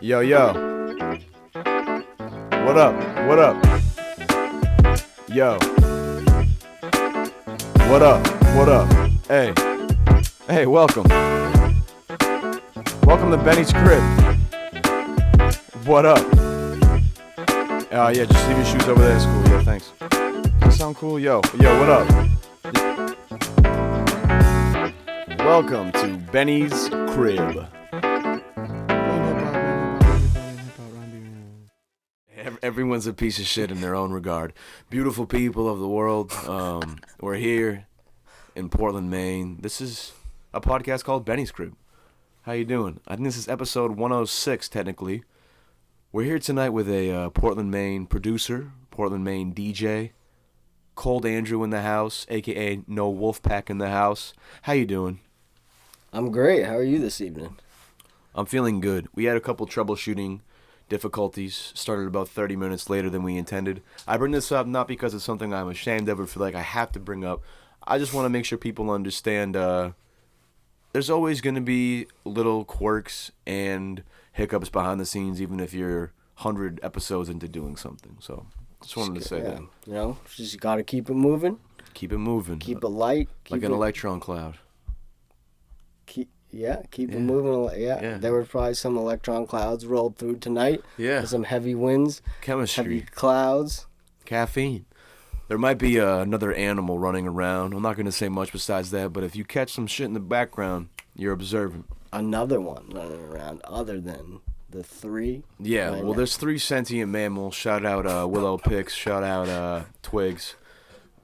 Yo, yo. What up? What up? Yo. What up? What up? Hey. Hey, welcome. Welcome to Benny's crib. What up? Yeah, just leave your shoes over there. It's cool. Yeah, thanks. Does that sound cool? Yo, what up? Welcome to Benny's crib. Everyone's a piece of shit in their own regard. Beautiful people of the world, we're here in Portland, Maine. This is a podcast called Benny's Crib. How you doing? I think this is episode 106, technically. We're here tonight with a Portland, Maine producer, Portland, Maine DJ, COLDANDREW in the house, a.k.a. No Wolfpack in the house. How you doing? I'm great. How are you this evening? I'm feeling good. We had a couple troubleshooting difficulties, started about 30 minutes later than we intended. I bring this up not because it's something I'm ashamed of or feel like I have to bring up. I just want to make sure people understand there's always going to be little quirks and hiccups behind the scenes, even if you're 100 episodes into doing something. So just wanted to say that. You know, just got to keep it moving. Keep it moving. Keep it light. Like an electron cloud. Keep it moving. Yeah, there were probably some electron clouds rolled through tonight. Yeah. Some heavy winds. Chemistry. Heavy clouds. Caffeine. There might be another animal running around. I'm not going to say much besides that, but if you catch some shit in the background, you're observant. Another one running around other than the three. Yeah, right well, now. there's 3 sentient mammals. Shout out Willow Picks. Shout out Twigs.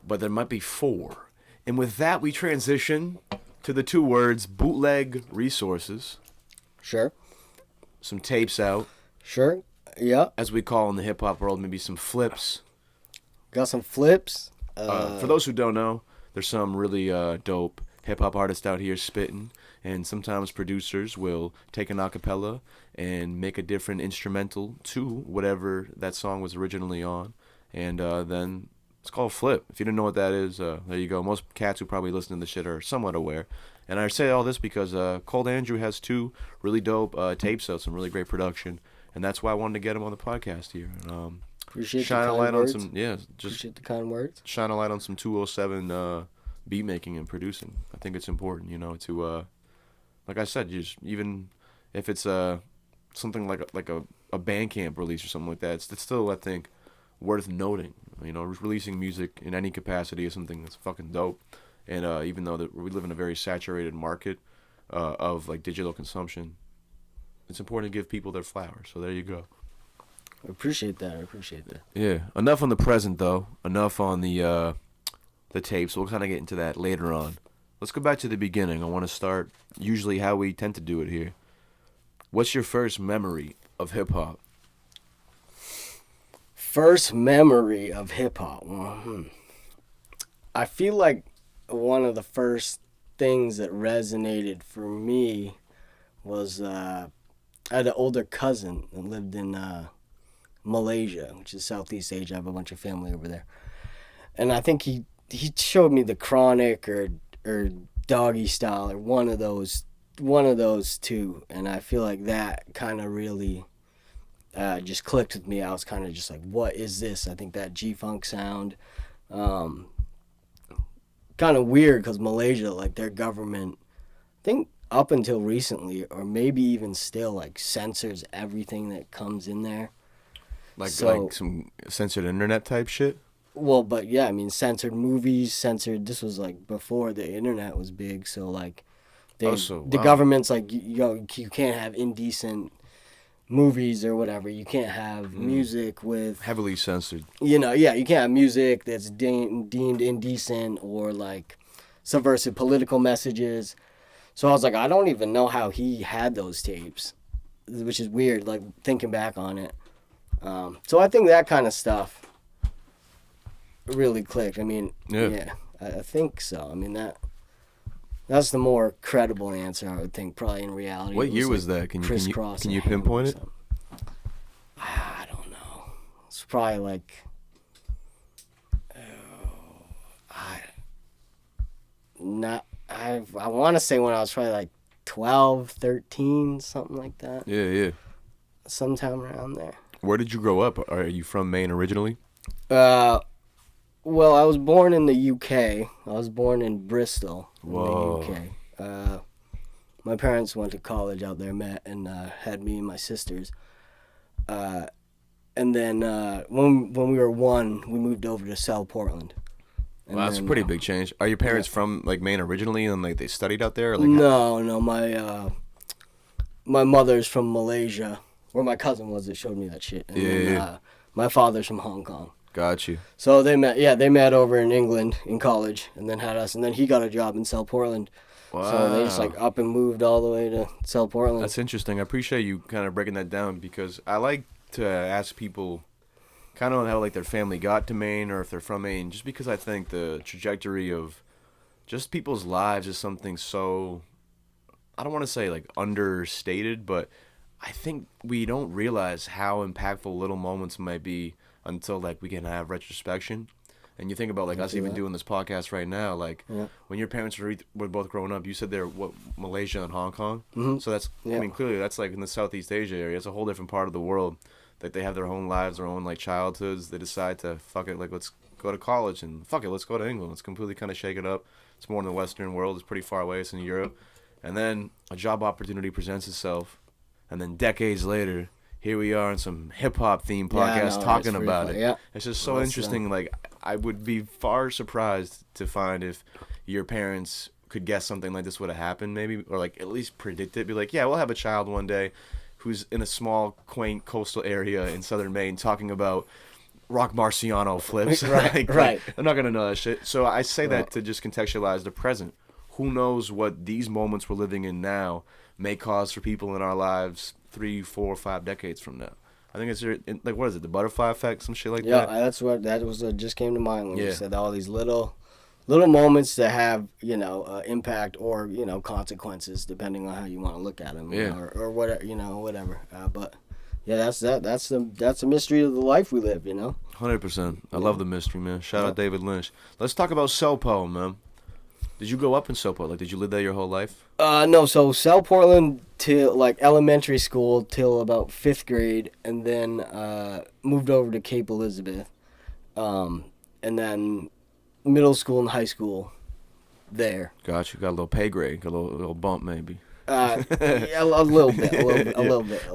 But there might be 4. And with that, we transition to the 2 words, bootleg resources. Sure. Some tapes out. Sure. Yeah. As we call in the hip-hop world, maybe some flips. Got some flips. For those who don't know, there's some really dope hip-hop artists out here spitting. And sometimes producers will take an acapella and make a different instrumental to whatever that song was originally on. And then it's called flip. If you didn't know what that is, there you go. Most cats who probably listen to this shit are somewhat aware. And I say all this because COLDANDREW has 2 really dope tapes out, some really great production. And that's why I wanted to get him on the podcast here. Appreciate shine the a kind light words. on some, Appreciate the kind words. shine a light on some 207 beat making and producing. I think it's important, to like I said, even if it's something like a Bandcamp release or something like that, it's still, I think, worth noting. Releasing music in any capacity is something that's fucking dope. And even though we live in a very saturated market of like digital consumption, it's important to give people their flowers. So there you go. I appreciate that. Yeah. Enough on the present though. Enough on the tapes. We'll kind of get into that later on. Let's go back to the beginning. I want to start usually how we tend to do it here. What's your first memory of hip hop? First memory of hip hop. I feel like one of the first things that resonated for me was I had an older cousin that lived in Malaysia, which is Southeast Asia. I have a bunch of family over there, and I think he showed me the Chronic or Doggy Style or one of those 2, and I feel like that kind of really just clicked with me. I was kind of just like, what is this? I think that G-Funk sound, kind of weird because Malaysia, like their government, I think up until recently, or maybe even still, like censors everything that comes in there. Like some censored internet type shit? Well, but yeah, I mean, censored movies, this was like before the internet was big, so like the government's like, you can't have indecent movies or whatever. You can't have music with Heavily censored. you can't have music that's deemed indecent or like subversive political messages. So I was like, I don't even know how he had those tapes, which is weird, like thinking back on it. So I think that kind of stuff really clicked. I mean, I think so. I mean, that's the more credible answer, I would think, probably in reality. What year was that? Can you pinpoint it? I don't know. It's probably like I want to say when I was probably like 12, 13, something like that. Yeah. sometime around there. Where did you grow up? Are you from Maine originally? Uh, well, I was born in the UK. I was born in Bristol, in Whoa. the UK. My parents went to college out there, met, and had me and my sisters. And then when we were 1, we moved over to South Portland. And Wow, that's a then, pretty big change. Are your parents from like Maine originally, and like they studied out there? Or, like, No, my mother's from Malaysia, where my cousin was that showed me that shit. And then, my father's from Hong Kong. Got you. So they met over in England in college, and then had us, and then he got a job in South Portland. Wow. So they just like up and moved all the way to South Portland. That's interesting. I appreciate you kind of breaking that down, because I like to ask people kind of how like their family got to Maine, or if they're from Maine, just because I think the trajectory of just people's lives is something so, I don't want to say like understated, but I think we don't realize how impactful little moments might be until like we can have retrospection. And you think about like us even doing this podcast right now, like when your parents were both growing up, you said they're Malaysia and Hong Kong. Mm-hmm. So that's I mean, clearly that's like in the Southeast Asia area. It's a whole different part of the world. Like they have their own lives, their own like childhoods. They decide to fuck it, like let's go to college, and fuck it, let's go to England. Let's completely kind of shake it up. It's more in the Western world. It's pretty far away. It's in Europe. And then a job opportunity presents itself, and then decades later, here we are in some hip hop themed podcast talking about it. Yeah. It's just so interesting. Like I would be far surprised to find if your parents could guess something like this would have happened, maybe, or like at least predict it. Be like, yeah, we'll have a child one day who's in a small, quaint coastal area in southern Maine talking about Rock Marciano flips. Right. Like, I'm not gonna know that shit. So I say that to just contextualize the present. Who knows what these moments we're living in now may cause for people in our lives 3, 4, 5 decades from now. I think it's like, what is it, the butterfly effect, some shit like that? Yeah, that's what just came to mind when you said all these little moments that have impact or consequences depending on how you want to look at them. Or whatever. But yeah, that's the mystery of the life we live. 100%. I love the mystery, man. Shout out David Lynch. Let's talk about Sopo, man. Did you grow up in Sopo? Like, did you live there your whole life? No. So South Portland till like elementary school till about 5th grade, and then moved over to Cape Elizabeth, and then middle school and high school there. Got you. Got a little pay grade. Got a little bump, maybe. Yeah, a little bit. I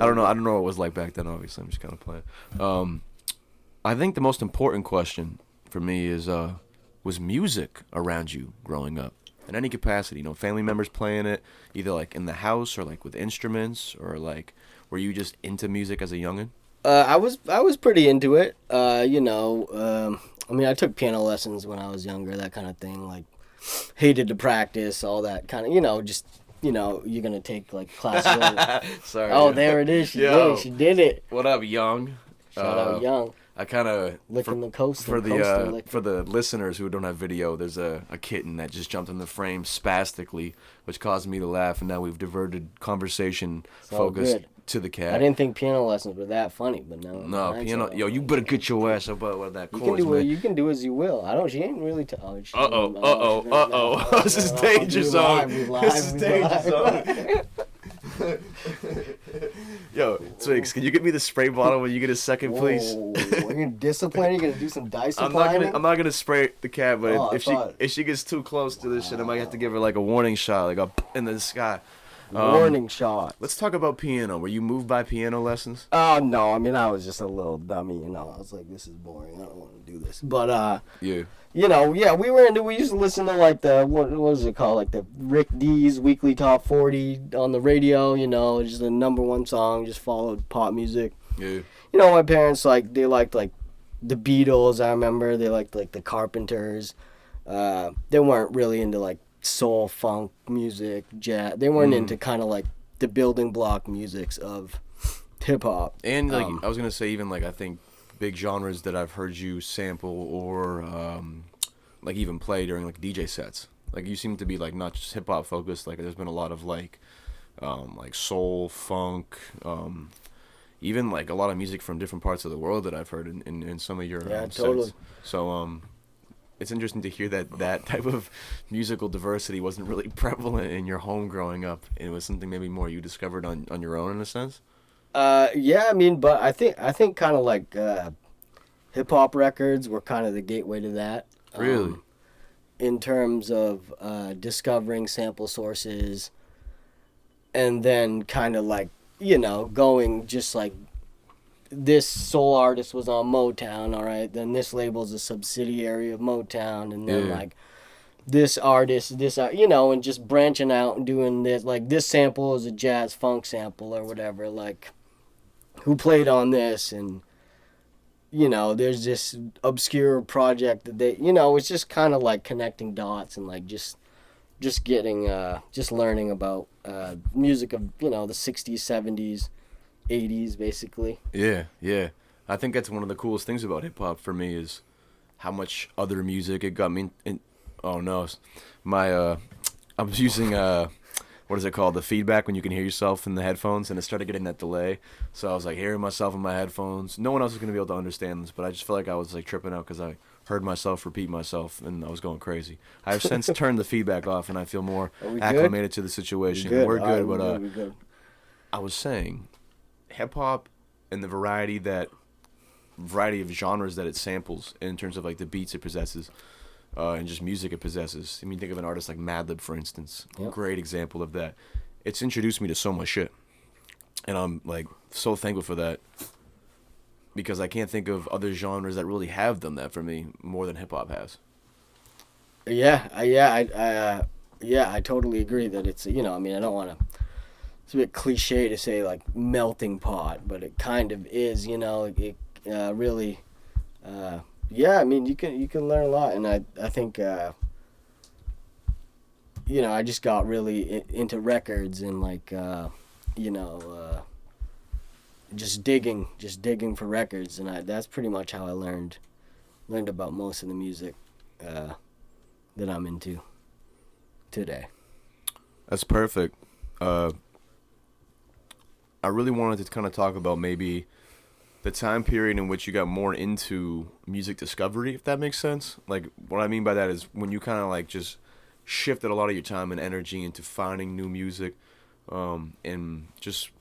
don't know what it was like back then. Obviously, I'm just kind of playing. I think the most important question for me is, was music around you growing up in any capacity? Family members playing it, either like in the house or like with instruments, or like were you just into music as a youngin? I was pretty into it. I mean, I took piano lessons when I was younger, that kind of thing. Like, hated to practice, all that kind of, you're gonna take like classes. Sorry. Oh, there it is. She did it. What up, Young? Shout out Young. I kind of licking the coast for the listeners who don't have video. There's a kitten that just jumped in the frame spastically, which caused me to laugh, and now we've diverted conversation focus to the cat. I didn't think piano lessons were that funny, but no. Piano. Yo, you better get your ass up with that chords, man. You can do as you will. She ain't really. This is danger zone. This is danger zone. Yo, Twigs, can you get me the spray bottle when you get a second, please? Are you discipline? You're gonna do some disciplining? I'm not gonna spray the cat, but if she gets too close to this shit, I might have to give her like a warning shot, like a in the sky. Warning shot. Let's talk about piano. Were you moved by piano lessons? Oh no, I mean I was just a little dummy, I was like, this is boring. I don't want to do this. But yeah. We used to listen to like what was it called, like the Rick D's weekly top 40 on the radio, just the number one song, just followed pop music. Yeah. My parents they liked like the Beatles, I remember. They liked like the Carpenters. They weren't really into like soul, funk music, jazz. They weren't into kind of like the building block musics of hip hop. And like I was gonna say, even like I think big genres that I've heard you sample or like even play during like DJ sets. Like you seem to be like not just hip hop focused. Like there's been a lot of like soul, funk, even like a lot of music from different parts of the world that I've heard in some of your totally. sets. So it's interesting to hear that type of musical diversity wasn't really prevalent in your home growing up. It was something maybe more you discovered on your own in a sense. Yeah, I mean, but I think kind of like hip hop records were kind of the gateway to that. Really? In terms of discovering sample sources, and then kind of like going just like this soul artist was on Motown, all right, then this label's a subsidiary of Motown, and then Yeah. like this artist, and just branching out and doing this, like this sample is a jazz funk sample or whatever, like who played on this, and there's this obscure project that it's just kind of like connecting dots and like just getting just learning about music of the 60s, 70s, 80s basically. Yeah, yeah. I think that's one of the coolest things about hip hop for me is how much other music it got me in. Oh no, my I'm using what is it called? The feedback when you can hear yourself in the headphones, and it started getting that delay. So I was like hearing myself in my headphones. No one else is gonna be able to understand this, but I just felt like I was like tripping out because I heard myself repeat myself, and I was going crazy. I have since turned the feedback off, and I feel more Are we good? acclimated to the situation. Good. We're All right, good, we're but good, we're good. I was saying, hip hop and the variety of genres that it samples in terms of like the beats it possesses, and just music it possesses. I mean, think of an artist like Madlib, for instance. Yep. Great example of that. It's introduced me to so much shit, and I'm like so thankful for that because I can't think of other genres that really have done that for me more than hip hop has. I totally agree that it's I mean, I don't want to. It's a bit cliche to say like melting pot, but it kind of is. It really. I mean, you can learn a lot, and I think I just got really into records and like just digging for records, and that's pretty much how I learned about most of the music that I'm into today. That's perfect. I really wanted to kind of talk about maybe the time period in which you got more into music discovery, if that makes sense. Like, what I mean by that is when you kind of like just shifted a lot of your time and energy into finding new music, and just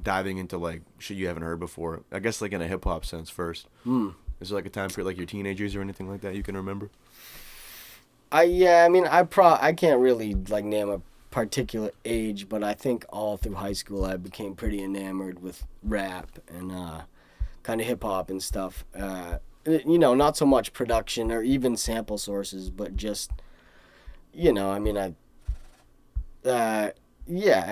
diving into like shit you haven't heard before. I guess like in a hip hop sense first. Is there like a time period like your teenagers or anything like that you can remember? I mean, I can't really like name a particular age, but I think all through high school I became pretty enamored with rap and kind of hip hop and stuff. Not so much production or even sample sources, but just I mean, I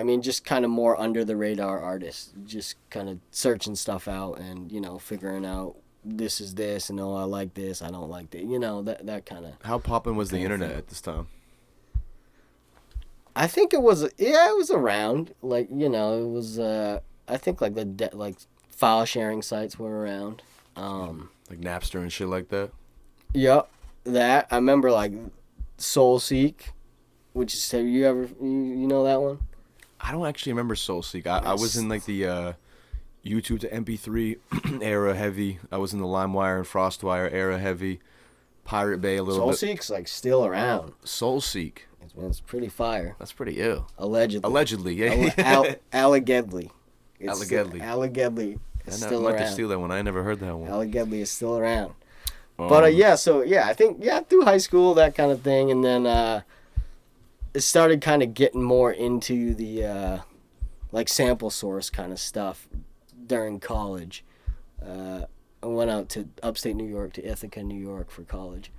mean, just kind of more under the radar artists, just kind of searching stuff out and figuring out this is this and oh, I like this, I don't like that, that kind of. How poppin' was the kind of internet thing. at this time? I think it was it was around like it was I think like like file sharing sites were around. Like Napster and shit like that? Yep, that I remember like SoulSeek, which is have you ever you know that one? I don't actually remember SoulSeek. I was in like the YouTube to MP3 era heavy. I was in the LimeWire and FrostWire era heavy. Pirate Bay a little bit. SoulSeek's like still around. SoulSeek. It's pretty fire. That's pretty ill. Allegedly, yeah. Allegedly. Allegedly. Allegedly is still I might around. just steal that one. I never heard that one. Allegedly is still around. But I think through high school that kind of thing, and then it started kind of getting more into the like sample source kind of stuff during college. I went out to upstate New York, to Ithaca, New York for college,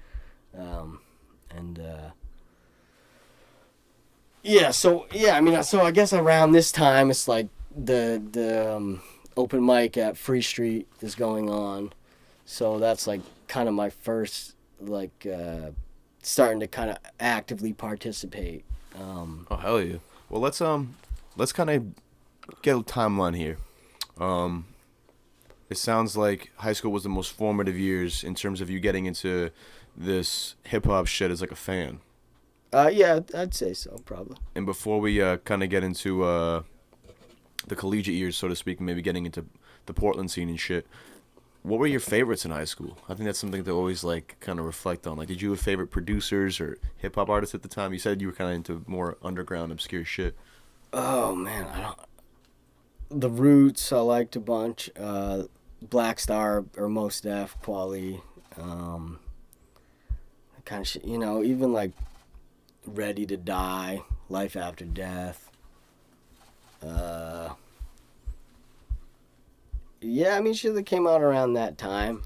so I guess around this time it's like the open mic at Free Street is going on, so that's like kind of my first like starting to kind of actively participate. Oh hell yeah! Well, let's kind of get a timeline here. It sounds like high school was the most formative years in terms of you getting into this hip hop shit as like a fan. Yeah, I'd say so, probably. And before we kind of get into the collegiate years, so to speak, maybe getting into the Portland scene and shit, what were your favorites in high school? I think that's something to always like kind of reflect on. Like, did you have favorite producers or hip hop artists at the time? You said you were kind of into more underground, obscure shit. Oh man, The Roots, I liked a bunch. Black Star or Mos Def, Quali. Kind of shit, even like Ready to Die, Life After Death. Yeah, I mean, shit that came out around that time.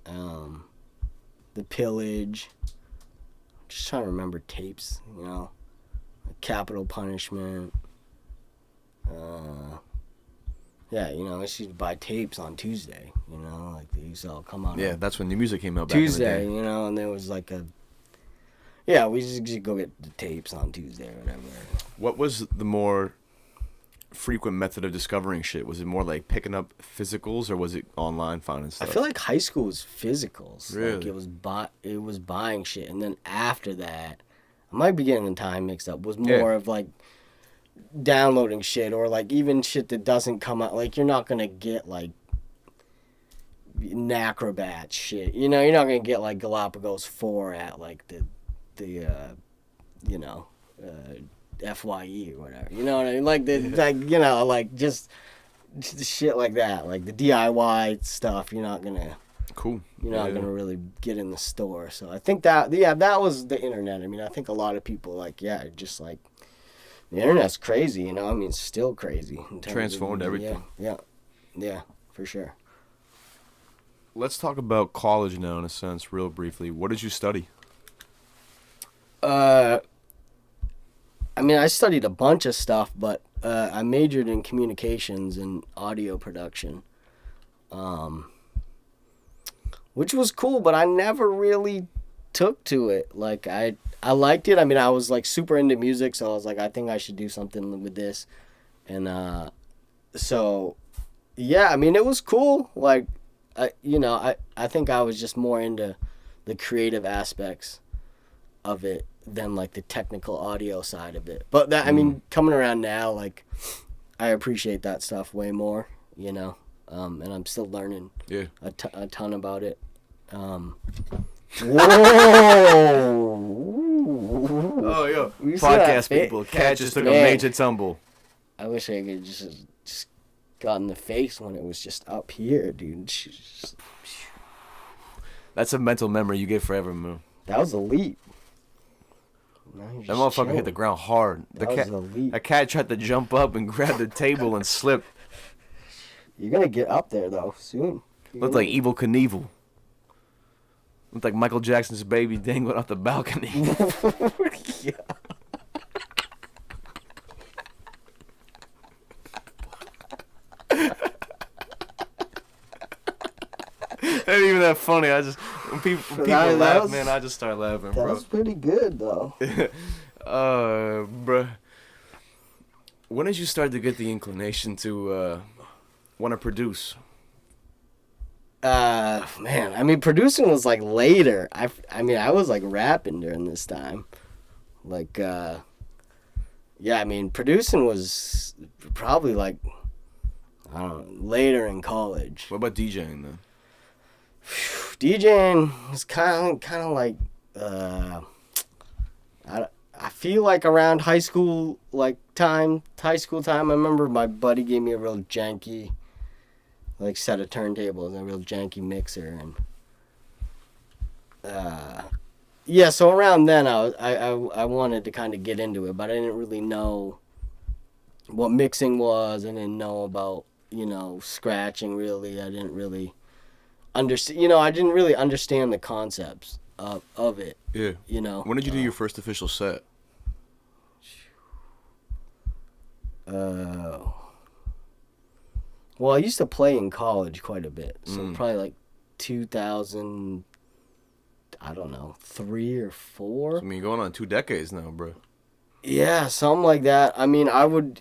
The Pillage. Just trying to remember tapes, Capital Punishment. Yeah, I used to buy tapes on Tuesday, like they used to all come out. Yeah, on that's when the music came out back Tuesday, in the day. and there was like yeah, we just go get the tapes on Tuesday or whatever. What was the more frequent method of discovering shit? Was it more like picking up physicals, or was it online finding stuff? I feel like high school was physicals. Really? Like it was buying shit, and then after that, I might be getting the time mixed up. Was more of like downloading shit, or like even shit that doesn't come out. Like you're not gonna get like Acrobat shit. You're not gonna get like Galapagos 4 at like the FYE or whatever. You know what I mean? Like like just shit like that. Like the DIY stuff. You're not gonna. Cool. You're not gonna really get in the store. So I think that was the internet. I mean, I think a lot of people just like the internet's crazy. I mean, it's still crazy. Transformed everything. Yeah, for sure. Let's talk about college now, in a sense, real briefly. What did you study? I mean, I studied a bunch of stuff, but I majored in communications and audio production, which was cool, but I never really took to it. Like, I liked it. I mean, I was, like, super into music, so I was like, I think I should do something with this. And so, yeah, I mean, it was cool. Like, I think I was just more into the creative aspects of it than like the technical audio side of it. But that, I mean, coming around now, like I appreciate that stuff way more, and I'm still learning a ton about it. Whoa! Oh, yo, podcast people. Cat just took a major tumble. I wish I could just got in the face when it was just up here, dude. That's a mental memory you get forever, man. That was elite. That motherfucker hit the ground hard. The cat tried to jump up and grab the table and slip. You're gonna get up there though soon. Looked like Evel Knievel. Looked like Michael Jackson's baby dangling off the balcony. Yeah. It ain't even that funny. When people laugh, man, I just start laughing, bro. That was pretty good, though. Bro. When did you start to get the inclination to want to produce? Man, I mean, producing was like later. I mean, I was like rapping during this time. Like, yeah, I mean, producing was probably like, I don't know, later in college. What about DJing then? DJing was kind of like I feel like around high school time. I remember my buddy gave me a real janky set of turntables, a real janky mixer, and yeah. So around then I wanted to kind of get into it, but I didn't really know what mixing was. I didn't know about scratching really. I didn't really understand. I didn't really understand the concepts of it. Yeah. When did you do your first official set? Well, I used to play in college quite a bit, so probably like 2000. I don't know, 3 or 4. I mean, going on 2 decades now, bro. Yeah, something like that. I mean, I would.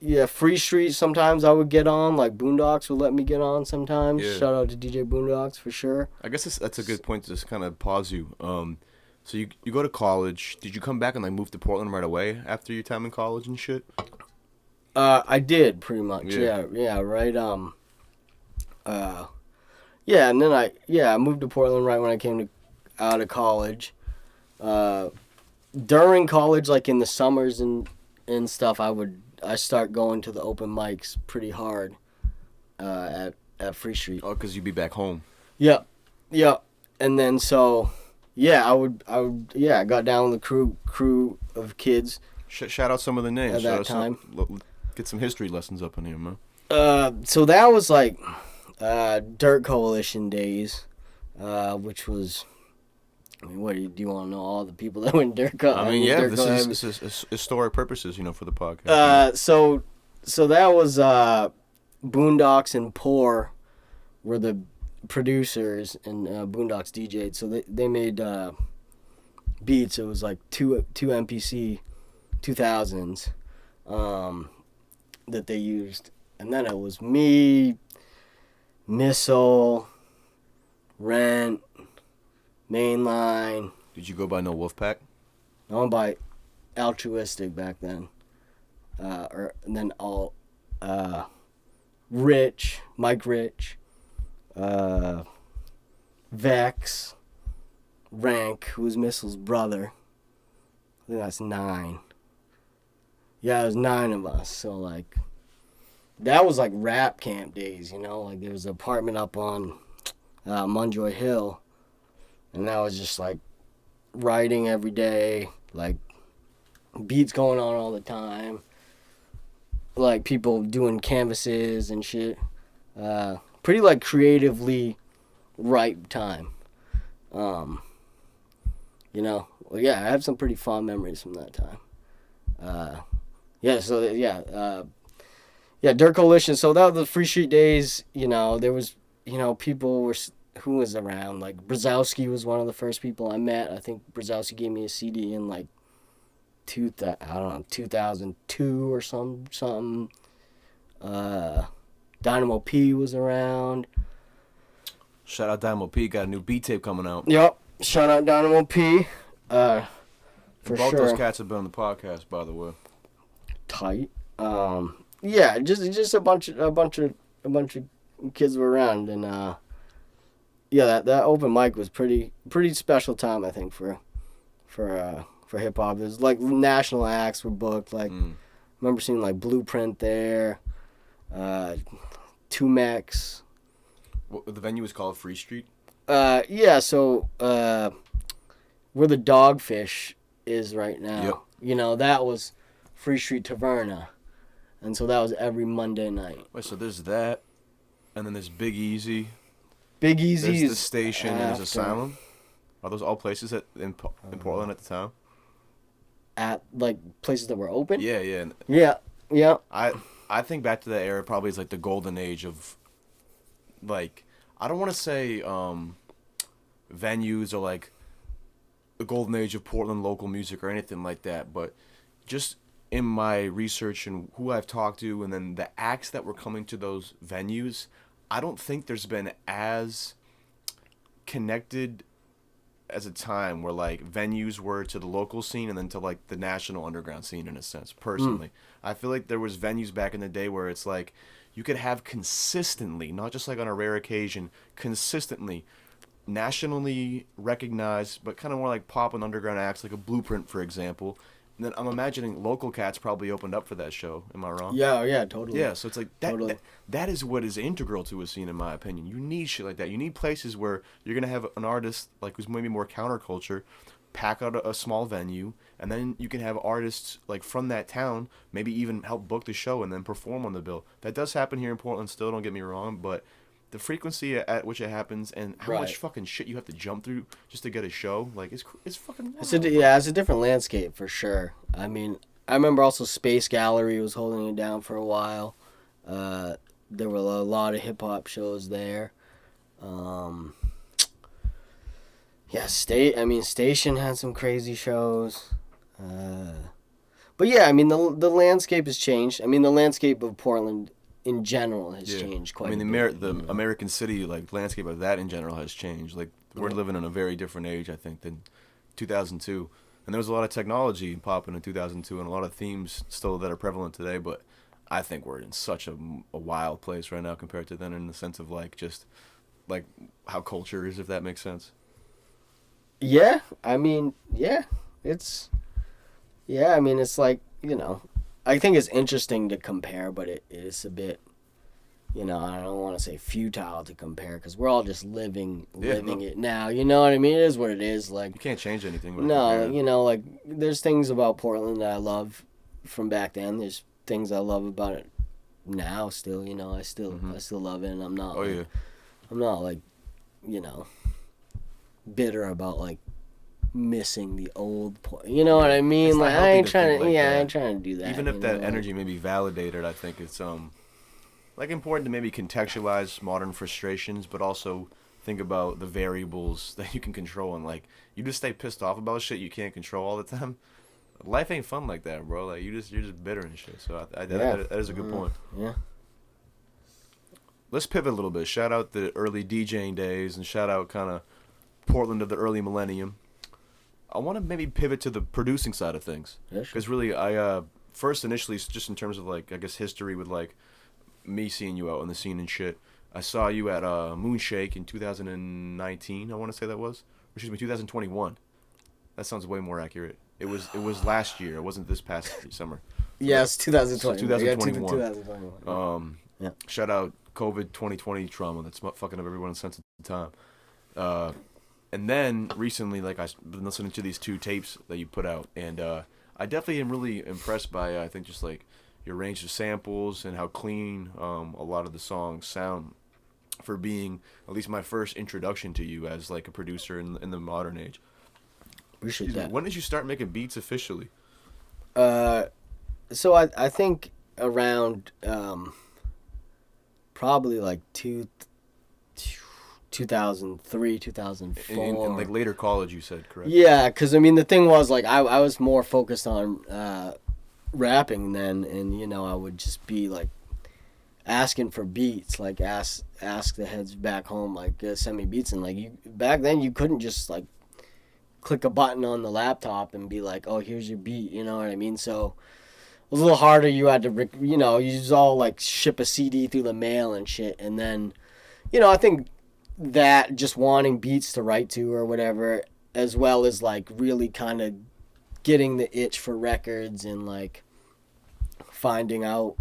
Yeah, Free Street, sometimes I would get on. Like, Boondocks would let me get on sometimes. Yeah. Shout out to DJ Boondocks, for sure. I guess that's a good point to just kind of pause you. So you go to college. Did you come back and, move to Portland right away after your time in college and shit? I did, pretty much. Yeah, right. Yeah, and then I moved to Portland right when I came out of college. During college, like in the summers and stuff, I would I start going to the open mics pretty hard at Free Street. Oh, because you'd be back home. Yep, yep. And then so, yeah, I got down with a crew of kids. Shout out some of the names. At that time. Get some history lessons up in here, man. So that was like Dirt Coalition days, which was. I mean, what do you want to know? All the people that went Dirt Coalition. I mean, yeah, this is historic purposes, for the podcast. So that was Boondocks and Poor were the producers, and Boondocks DJ'd. So they made beats. It was like two MPC 2000s that they used. And then it was me, Missile, Rent, Mainline. Did you go by no Wolfpack? I went by Altruistic back then. And then all Rich, Mike Rich, Vex, Rank, who was Missile's brother. I think that's 9. Yeah, it was 9 of us. So, like, that was like rap camp days, Like, there was an apartment up on Munjoy Hill. And that was just, like, writing every day. Like, beats going on all the time. Like, people doing canvases and shit. Pretty, like, creatively ripe time. Well, yeah, I have some pretty fond memories from that time. Dirt Coalition. So that was the Free Street days. There was, people were, who was around. Like, Brzezowski was one of the first people I met. I think Brzezowski gave me a CD in, like, 2002 or something. Dynamo P was around. Shout out Dynamo P. Got a new beat tape coming out. Yep. Shout out Dynamo P. For Both sure. those cats have been on the podcast, by the way. Tight. Yeah, just a bunch of kids were around, and that open mic was pretty special time, I think, for hip hop. There's like national acts were booked. Like, remember seeing like Blueprint there, Tumex. The venue was called Free Street. Yeah. So where the Dogfish is right now, Yep. That was Free Street Taverna, and so that was every Monday night. Wait, so there's that, and then there's Big Easy. Big Easy There's is the station and there's after. Asylum. Are those all places in Portland at the time? At like places that were open. Yeah. Yeah. I think back to that era probably is like the golden age of, like, I don't want to say venues or like the golden age of Portland local music or anything like that, but just in my research and who I've talked to and then the acts that were coming to those venues, I don't think there's been as connected as a time where like venues were to the local scene and then to like the national underground scene in a sense, personally. I feel like there was venues back in the day where it's like you could have consistently, not just like on a rare occasion, consistently nationally recognized but kind of more like pop and underground acts, like a Blueprint, for example. And then I'm imagining local cats probably opened up for that show. Am I wrong? Yeah, totally. Yeah, so it's like Totally. that is what is integral to a scene, in my opinion. You need shit like that. You need places where you're gonna have an artist like who's maybe more counterculture, pack out a small venue, and then you can have artists like from that town maybe even help book the show and then perform on the bill. That does happen here in Portland still. Don't get me wrong, but the frequency at which it happens and how much fucking shit you have to jump through just to get a show, like, it's fucking wild. It's a different landscape for sure. I mean, I remember also Space Gallery was holding it down for a while. There were a lot of hip hop shows there. Station had some crazy shows. But yeah, I mean, the landscape has changed. I mean, the landscape of Portland in general has changed quite a bit. The American city, like, landscape of that in general has changed. Like, we're living in a very different age, I think, than 2002. And there was a lot of technology popping in 2002 and a lot of themes still that are prevalent today, but I think we're in such a wild place right now compared to then, in the sense of, like, just, like, how culture is, if that makes sense. Yeah, I mean, it's like, I think it's interesting to compare, but it is a bit, you know, I don't want to say futile to compare because we're all just living it now. You know what I mean? It is what it is. Like You can't change anything. no, you know, like there's things about Portland that I love from back then. There's things I love about it now still. You know, I still love it, and I'm not. Oh like, yeah. I'm not like, you know, bitter about like missing the old point. You know what I mean? It's not Like I healthy ain't to trying think to. like Yeah, I that. ain't trying to do that. Even if you that know? energy may be validated, I think it's like important to maybe contextualize modern frustrations, but also think about the variables that you can control. And like you just stay pissed off about shit you can't control all the time. Life ain't fun like that, bro. Like you're just bitter and shit. So that is a good point. Yeah. Let's pivot a little bit. Shout out the early DJing days and shout out kind of Portland of the early millennium. I want to maybe pivot to the producing side of things. Yeah, sure. Because really, I first initially, just in terms of like, I guess history with like me seeing you out on the scene and shit. I saw you at Moonshake in 2019. I want to say that was, or excuse me, 2021. That sounds way more accurate. It was last year. It wasn't this past summer. Yes, 2020. So 2021. 2021. Yeah. Shout out COVID 2020 trauma that's fucking up everyone's sense of time. And then recently, like I've been listening to these 2 tapes that you put out, and I definitely am really impressed by I think just like your range of samples and how clean a lot of the songs sound for being at least my first introduction to you as like a producer in the modern age. Appreciate that. When did you start making beats officially? So I think around probably like 2003, 2004. In like later college, you said, correct? Yeah, because I mean the thing was like I was more focused on rapping then, and you know I would just be like asking for beats, like ask the heads back home, like send me beats, and like you back then you couldn't just like click a button on the laptop and be like, oh, here's your beat, you know what I mean? So it was a little harder. You had to, you know, you just all like ship a CD through the mail and shit, and then, you know, I think that just wanting beats to write to or whatever, as well as like really kind of getting the itch for records and like finding out,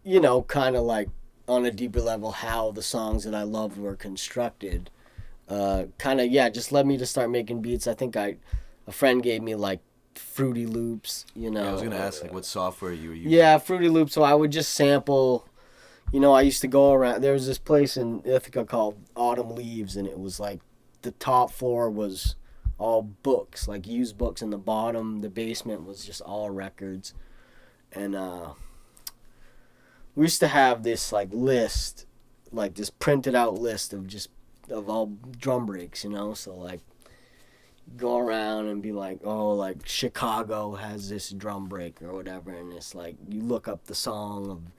you know, kind of like on a deeper level how the songs that I loved were constructed. Kind of, yeah, just led me to start making beats. I think a friend gave me like Fruity Loops, you know. Yeah, I was gonna ask like what software you were using. Yeah, Fruity Loops. So I would just sample. You know, I used to go around. There was this place in Ithaca called Autumn Leaves, and it was like the top floor was all books, like used books, and the basement was just all records. And we used to have this like list, like this printed out list of all drum breaks, you know. So like go around and be like, oh, like Chicago has this drum break or whatever, and it's like you look up the song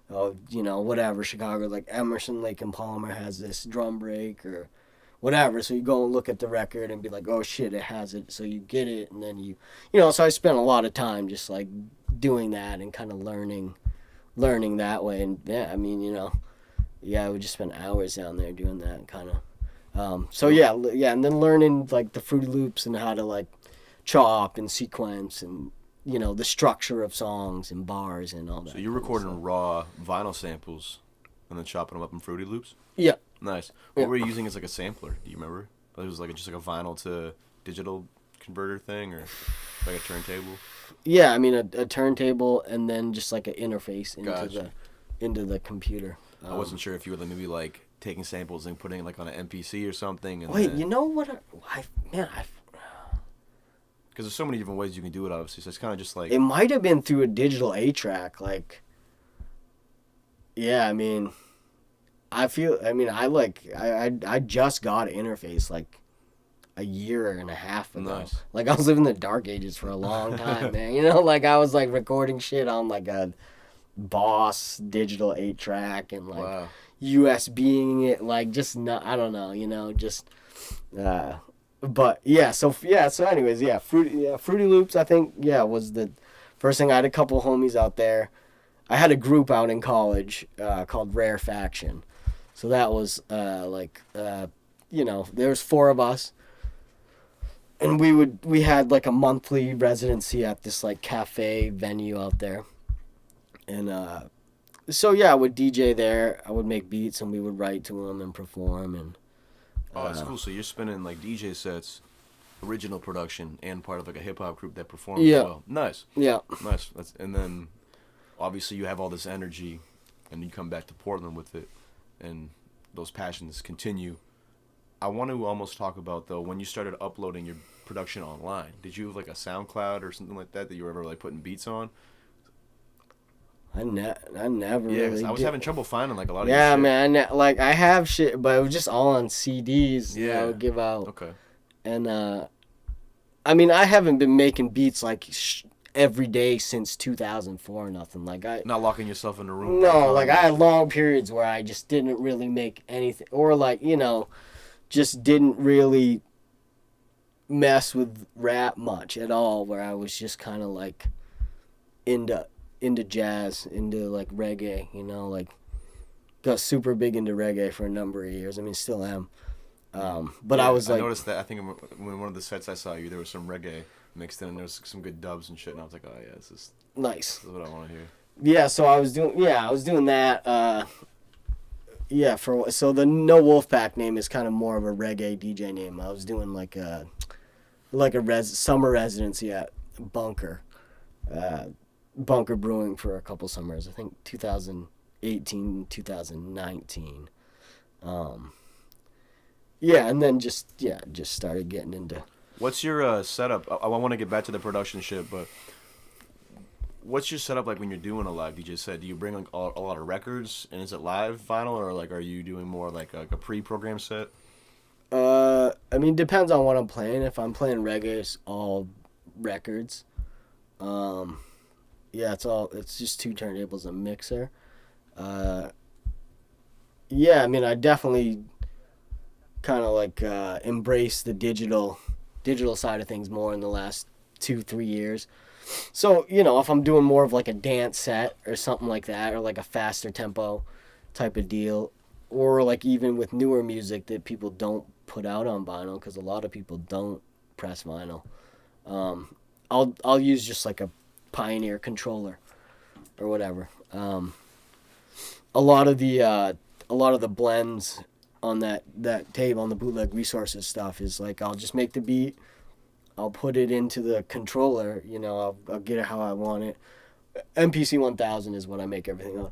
of you know, whatever, Chicago, like Emerson, Lake and Palmer has this drum break or whatever. So you go and look at the record and be like, oh shit, it has it. So you get it, and then you know. So I spent a lot of time just like doing that and kind of learning that way. And yeah, I mean, you know, yeah, I would just spend hours down there doing that kind of. So yeah, and then learning like the Fruity Loops and how to like chop and sequence and, you know, the structure of songs and bars and all that. So you're recording raw vinyl samples and then chopping them up in Fruity Loops? Yeah. Nice. What were you using as like a sampler? Do you remember? It was like just like a vinyl to digital converter thing, or like a turntable? Yeah, I mean a turntable and then just like an interface into the computer. I wasn't sure if you were maybe like taking samples and putting it like on an MPC or something. And wait, you know what? Because there's so many different ways you can do it, obviously. So it's kind of just like it might have been through a digital 8-track. Like, yeah, I mean, I just got an interface like a year and a half ago. Nice. Like I was living the dark ages for a long time, man. You know, like I was like recording shit on like a Boss digital 8-track and like wow. USBing it, like just not, I don't know, you know, just but yeah, so anyways, Fruity Loops I think was the first thing. I had a couple homies out there. I had a group out in college called Rare Faction. So that was you know, there's 4 of us. and we had like a monthly residency at this like cafe venue out there, and so yeah, I would DJ there. I would make beats, and we would write to them and perform. And Oh, that's cool. So you're spinning like DJ sets, original production, and part of like a hip hop group that performs as yeah, well. Nice, yeah, nice. And then obviously you have all this energy, and you come back to Portland with it, and those passions continue. I want to almost talk about though when you started uploading your production online. Did you have like a SoundCloud or something like that you were ever like putting beats on? I never Yeah, 'cause really I was did. having trouble finding like a lot of your Yeah, shit. man. Like I have shit, but it was just all on CDs that I Yeah. would give out. Okay. And I mean, I haven't been making beats like every day since 2004 or nothing. Like I Not locking yourself in a room. no, like I had long periods where I just didn't really make anything, or like just didn't really mess with rap much at all. Where I was just kind of like into jazz, into like reggae. Like got super big into reggae for a number of years. I mean, still am. But Yeah, I was like, I noticed that. I think when one of the sets I saw you, there was some reggae mixed in, and there was some good dubs and shit. And I was like, oh yeah, nice. this is what I want to hear. Yeah, so I was doing that. Yeah, so the No Wolfpack name is kind of more of a reggae DJ name. I was doing like a summer residency at Bunker, Bunker Brewing for a couple summers. I think 2018, 2019. Yeah, and then just started getting into. What's your setup? I want to get back to the production shit, but what's your setup like when you're doing a live DJ set? Do you bring like a lot of records, and is it live vinyl, or like are you doing more like a pre-programmed set? I mean, depends on what I'm playing. If I'm playing reggae, it's all records. Yeah, it's just two turntables and a mixer. Yeah, I mean, I definitely kind of like embrace the digital side of things more in the last 2-3 years. So if I'm doing more of like a dance set or something like that, or like a faster tempo type of deal, or like even with newer music that people don't put out on vinyl, because a lot of people don't press vinyl, I'll use just like a Pioneer controller or whatever. A lot of the blends on that tape, on the bootleg resources stuff, is like I'll just make the beat, I'll put it into the controller, I'll get it how I want it. MPC 1000 is what I make everything on,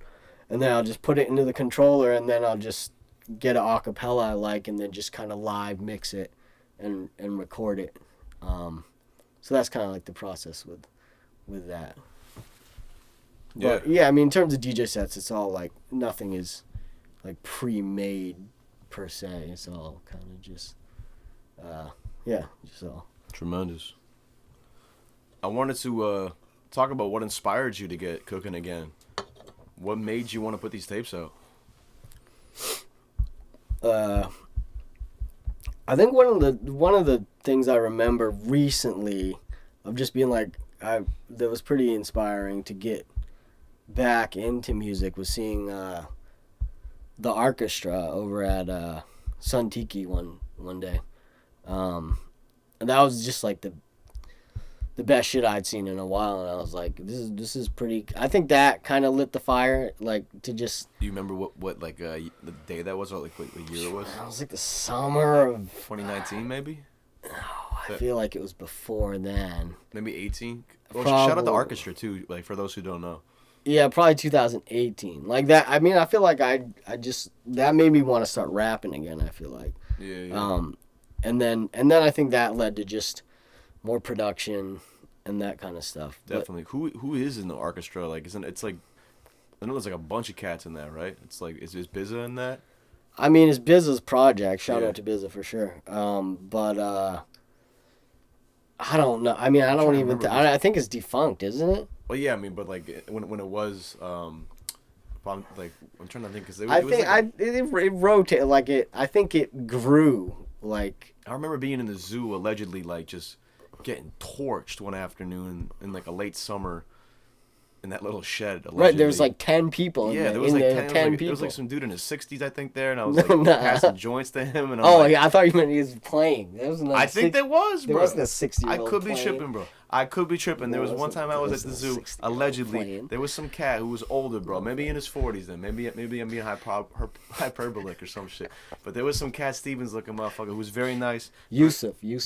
and then I'll just put it into the controller, and then I'll just get an acapella I like, and then just kind of live mix it and record it. So that's kind of like the process with that. Yeah. But yeah, I mean, in terms of DJ sets, it's all like nothing is like pre-made per se. It's all kind of just just all. Tremendous. I wanted to talk about what inspired you to get cooking again. What made you want to put these tapes out? I think one of the things I remember recently of just being like that was pretty inspiring to get back into music was seeing the orchestra over at Sun Tiki one day, and that was just like the best shit I'd seen in a while, and I was like, this is pretty. I think that kind of lit the fire, like to just. Do you remember what like the day that was, or like what year it was? It was like the summer of 2019 maybe. I feel like it was before then. Maybe 18. Well, Probably. shout out the orchestra too, like for those who don't know. Yeah, probably 2018. Like that. I mean, I feel like I just that made me want to start rapping again. I feel like. Yeah. And then I think that led to just more production and that kind of stuff. Definitely. Who is in the orchestra? Like, it's like, I know there's like a bunch of cats in that, right? It's like, is Bizza in that? I mean, it's Bizza's project. Shout Yeah. out to Bizza for sure. But I don't know. I mean, I don't even. I think it's defunct, isn't it? Well, yeah. I mean, but like when it was, I'm trying to think because it rotated like it. I think it grew like. I remember being in the zoo allegedly like just getting torched one afternoon in like a late summer, in that little shed. Allegedly. Right, there was like 10 people. Yeah, there was like 10 people. There was like some dude in his 60s, I think, there, and I was like passing joints to him. And I'm yeah, I thought you meant he was playing. There wasn't I think there was, bro. There wasn't a 60-year-old I could be playing. tripping, bro. I could be tripping. There was one time I was at the zoo. Allegedly, there was some cat who was older, bro. Maybe in his 40s. Then maybe I'm being hyperbolic or some shit. But there was some Cat Stevens looking motherfucker who was very nice. Yusuf, you're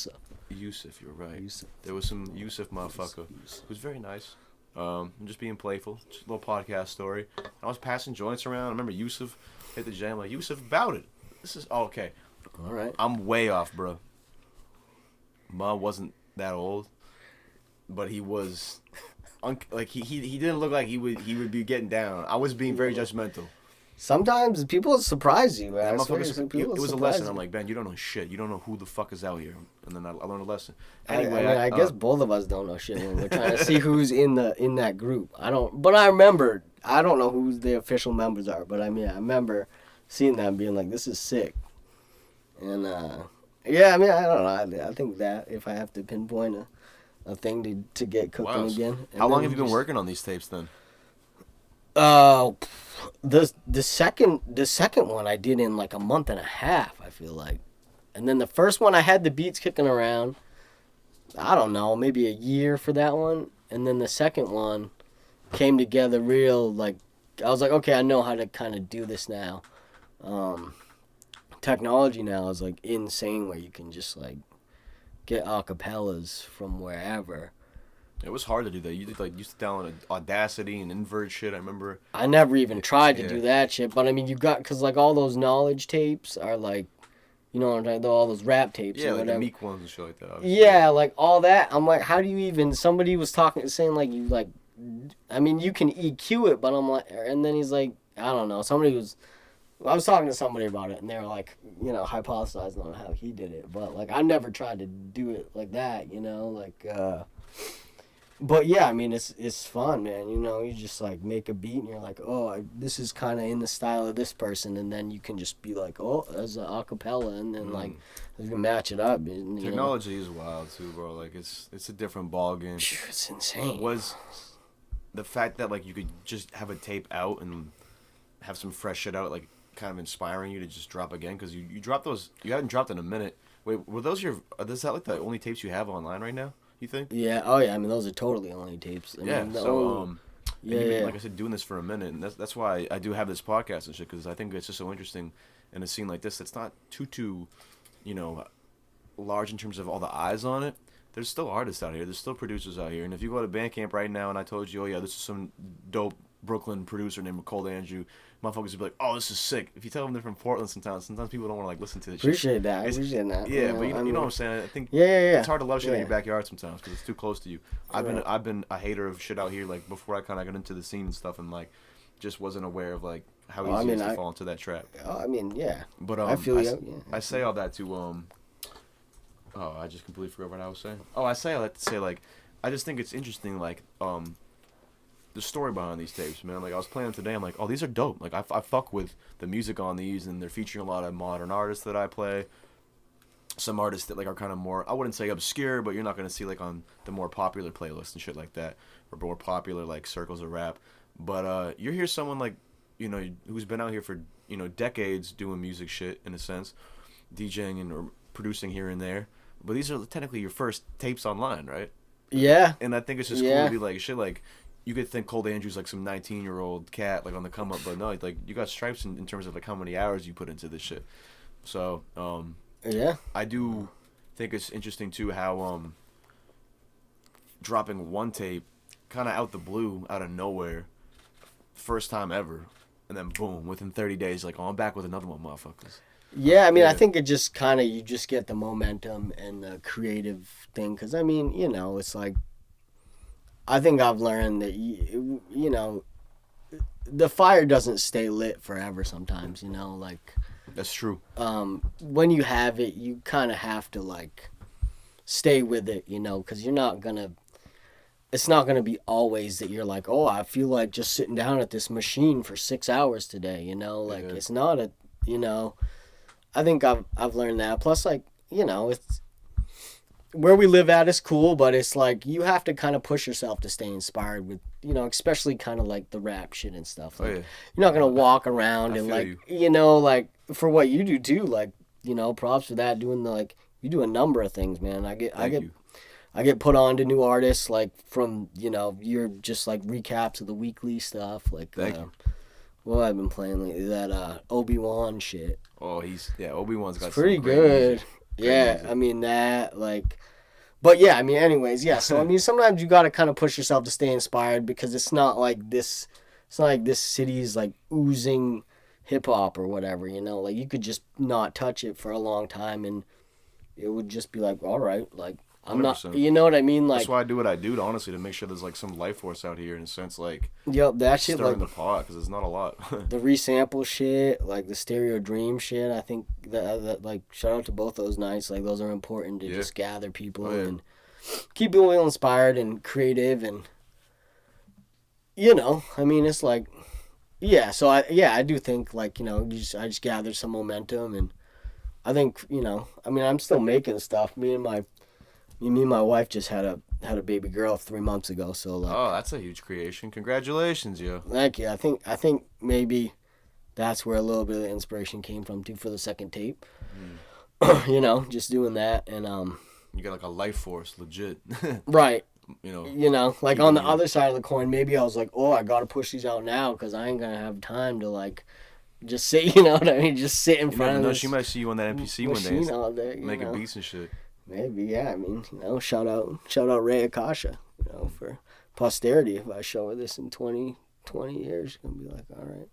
right. Yusuf. There was some Yusuf motherfucker who was very nice. I'm just being playful. Just a little podcast story. I was passing joints around. I remember Yusuf hit the jam. Like, Yusuf, about it. This is okay. All right. I'm way off, bro. Ma wasn't that old, but he was, like he didn't look like he would be getting down. I was being very judgmental. Sometimes people surprise you, man. It was a lesson. I'm like, Ben, you don't know shit. You don't know who the fuck is out here. And then I learned a lesson. Anyway, I guess both of us don't know shit when we're trying to see who's in that group. But I remember, I don't know who the official members are, but I mean, I remember seeing them being like, this is sick. And yeah, I mean, I don't know. I think that if I have to pinpoint a thing to get cooking again. How long have you been working on these tapes then? The second one I did in like a month and a half, I feel like. And then the first one I had the beats kicking around, I don't know, maybe a year for that one. And then the second one came together real, like, I was like, okay, I know how to kind of do this now. Technology now is like insane where you can just like get acapellas from wherever. It was hard to do that. You did, like, used to download Audacity and invert shit. I remember. I never even tried to do that shit, but I mean, because like all those knowledge tapes are like, you know what I'm talking about, all those rap tapes. Yeah, or like whatever. the Meek ones and shit like that. Obviously. Yeah, like all that. I'm like, how do you even? Somebody was saying like you like, I mean, you can EQ it, but I'm like, and then he's like, I don't know. I was talking to somebody about it, and they were like, you know, hypothesizing on how he did it, but like I never tried to do it like that, you know, like. But yeah, I mean, it's fun, man. You know, you just like make a beat and you're like, oh, this is kind of in the style of this person, and then you can just be like, oh, there's an acapella, and then like you can match it up. And, technology is wild too, bro. Like it's a different ball game. It's insane. Was the fact that like you could just have a tape out and have some fresh shit out, like kind of inspiring you to just drop again? Because you dropped those, you haven't dropped in a minute. Wait, were those is that like the only tapes you have online right now? You think? Yeah. Oh yeah. I mean, those are totally only tapes. I yeah. mean, Yeah. Like I said, doing this for a minute, and that's why I do have this podcast and shit, because I think it's just so interesting in a scene like this. It's not too, you know, large in terms of all the eyes on it. There's still artists out here. There's still producers out here. And if you go to Bandcamp right now, and I told you, oh yeah, this is some dope Brooklyn producer named COLDANDREW, motherfuckers would be like, oh, this is sick. If you tell them they're from Portland, sometimes people don't want to like listen to this appreciate shit. That. I appreciate that. Yeah, but you know what I'm saying? I think it's hard to love shit in your backyard sometimes because it's too close to you. I've been a hater of shit out here like before I kind of got into the scene and stuff, and like just wasn't aware of like how easy it is to fall into that trap. I mean, yeah. But I feel you. Yeah. I say all that to oh, I just completely forgot what I was saying. Oh, I say all that to say like I just think it's interesting like the story behind these tapes, man. Like I was playing them today, I'm like, oh, these are dope. Like I fuck with the music on these, and they're featuring a lot of modern artists that I play. Some artists that like are kind of more, I wouldn't say obscure, but you're not gonna see like on the more popular playlists and shit like that, or more popular like circles of rap. But you hear someone like, you know, who's been out here for, you know, decades doing music shit in a sense, DJing and or producing here and there. But these are technically your first tapes online, right? Yeah. And I think it's just cool to be like shit like. You could think COLDANDREW's like some 19-year-old cat like on the come up, but no, like you got stripes in terms of like how many hours you put into this shit. So yeah, I do think it's interesting too how dropping one tape kind of out the blue, out of nowhere, first time ever, and then boom, within 30 days, like, oh, I'm back with another one, motherfuckers. Yeah, I mean, I think it just kind of, you just get the momentum and the creative thing, because I mean, you know, it's like, I think I've learned that, you know, the fire doesn't stay lit forever sometimes, you know, like. That's true. When you have it, you kind of have to, like, stay with it, you know, because you're not going to, it's not going to be always that you're like, oh, I feel like just sitting down at this machine for 6 hours today, you know, like, it's not a, you know, I think I've learned that. Plus, like, you know, where we live at is cool, but it's like you have to kind of push yourself to stay inspired with, especially kind of like the rap shit and stuff. Oh Like, yeah, you're not gonna walk around I and feel like, you. like for what you do too. Like, props for that. Doing the like, you do a number of things, man. Thank you. I get put on to new artists like from you're just like recaps of the weekly stuff. Like, Thank you. what I've been playing lately, that Obi-Wan shit. Oh, Obi-Wan's got It's pretty some great good. music. Great Yeah, music. I mean that like. But yeah, I mean, anyways, yeah. So I mean, sometimes you got to kind of push yourself to stay inspired because it's not like this. It's not like this city's like oozing hip hop or whatever. Like you could just not touch it for a long time and it would just be like, all right, like I'm not. 100%. You know what I mean? Like, That's why I do what I do, honestly, to make sure there's like some life force out here in a sense, like yep, that shit, stirring like the pot, because there's not a lot. the resample shit, like the Stereo Dream shit. I think that like shout out to both those nights. Like those are important to Yeah. just gather people Oh, yeah. and keep people inspired and creative and I mean it's like yeah. So I do think like I just gathered some momentum and I think I mean I'm still making stuff. Me and my wife just had a baby girl 3 months ago. So like Oh, that's a huge creation. Congratulations, yo. thank you. I think maybe that's where a little bit of the inspiration came from too for the second tape. Just doing that and You got like a life force, legit. right. you know, Like keeping on the you- other side of the coin, maybe I was like, oh, I gotta push these out now because I ain't gonna have time to like just sit. You know what I mean? Just sit in You front never of know. this She might see you on that NPC one day, machine all day. making beats and shit. Maybe, yeah. I mean, shout out Ray Akasha, for posterity. If I show her this in 20 years, she's gonna be like, all right.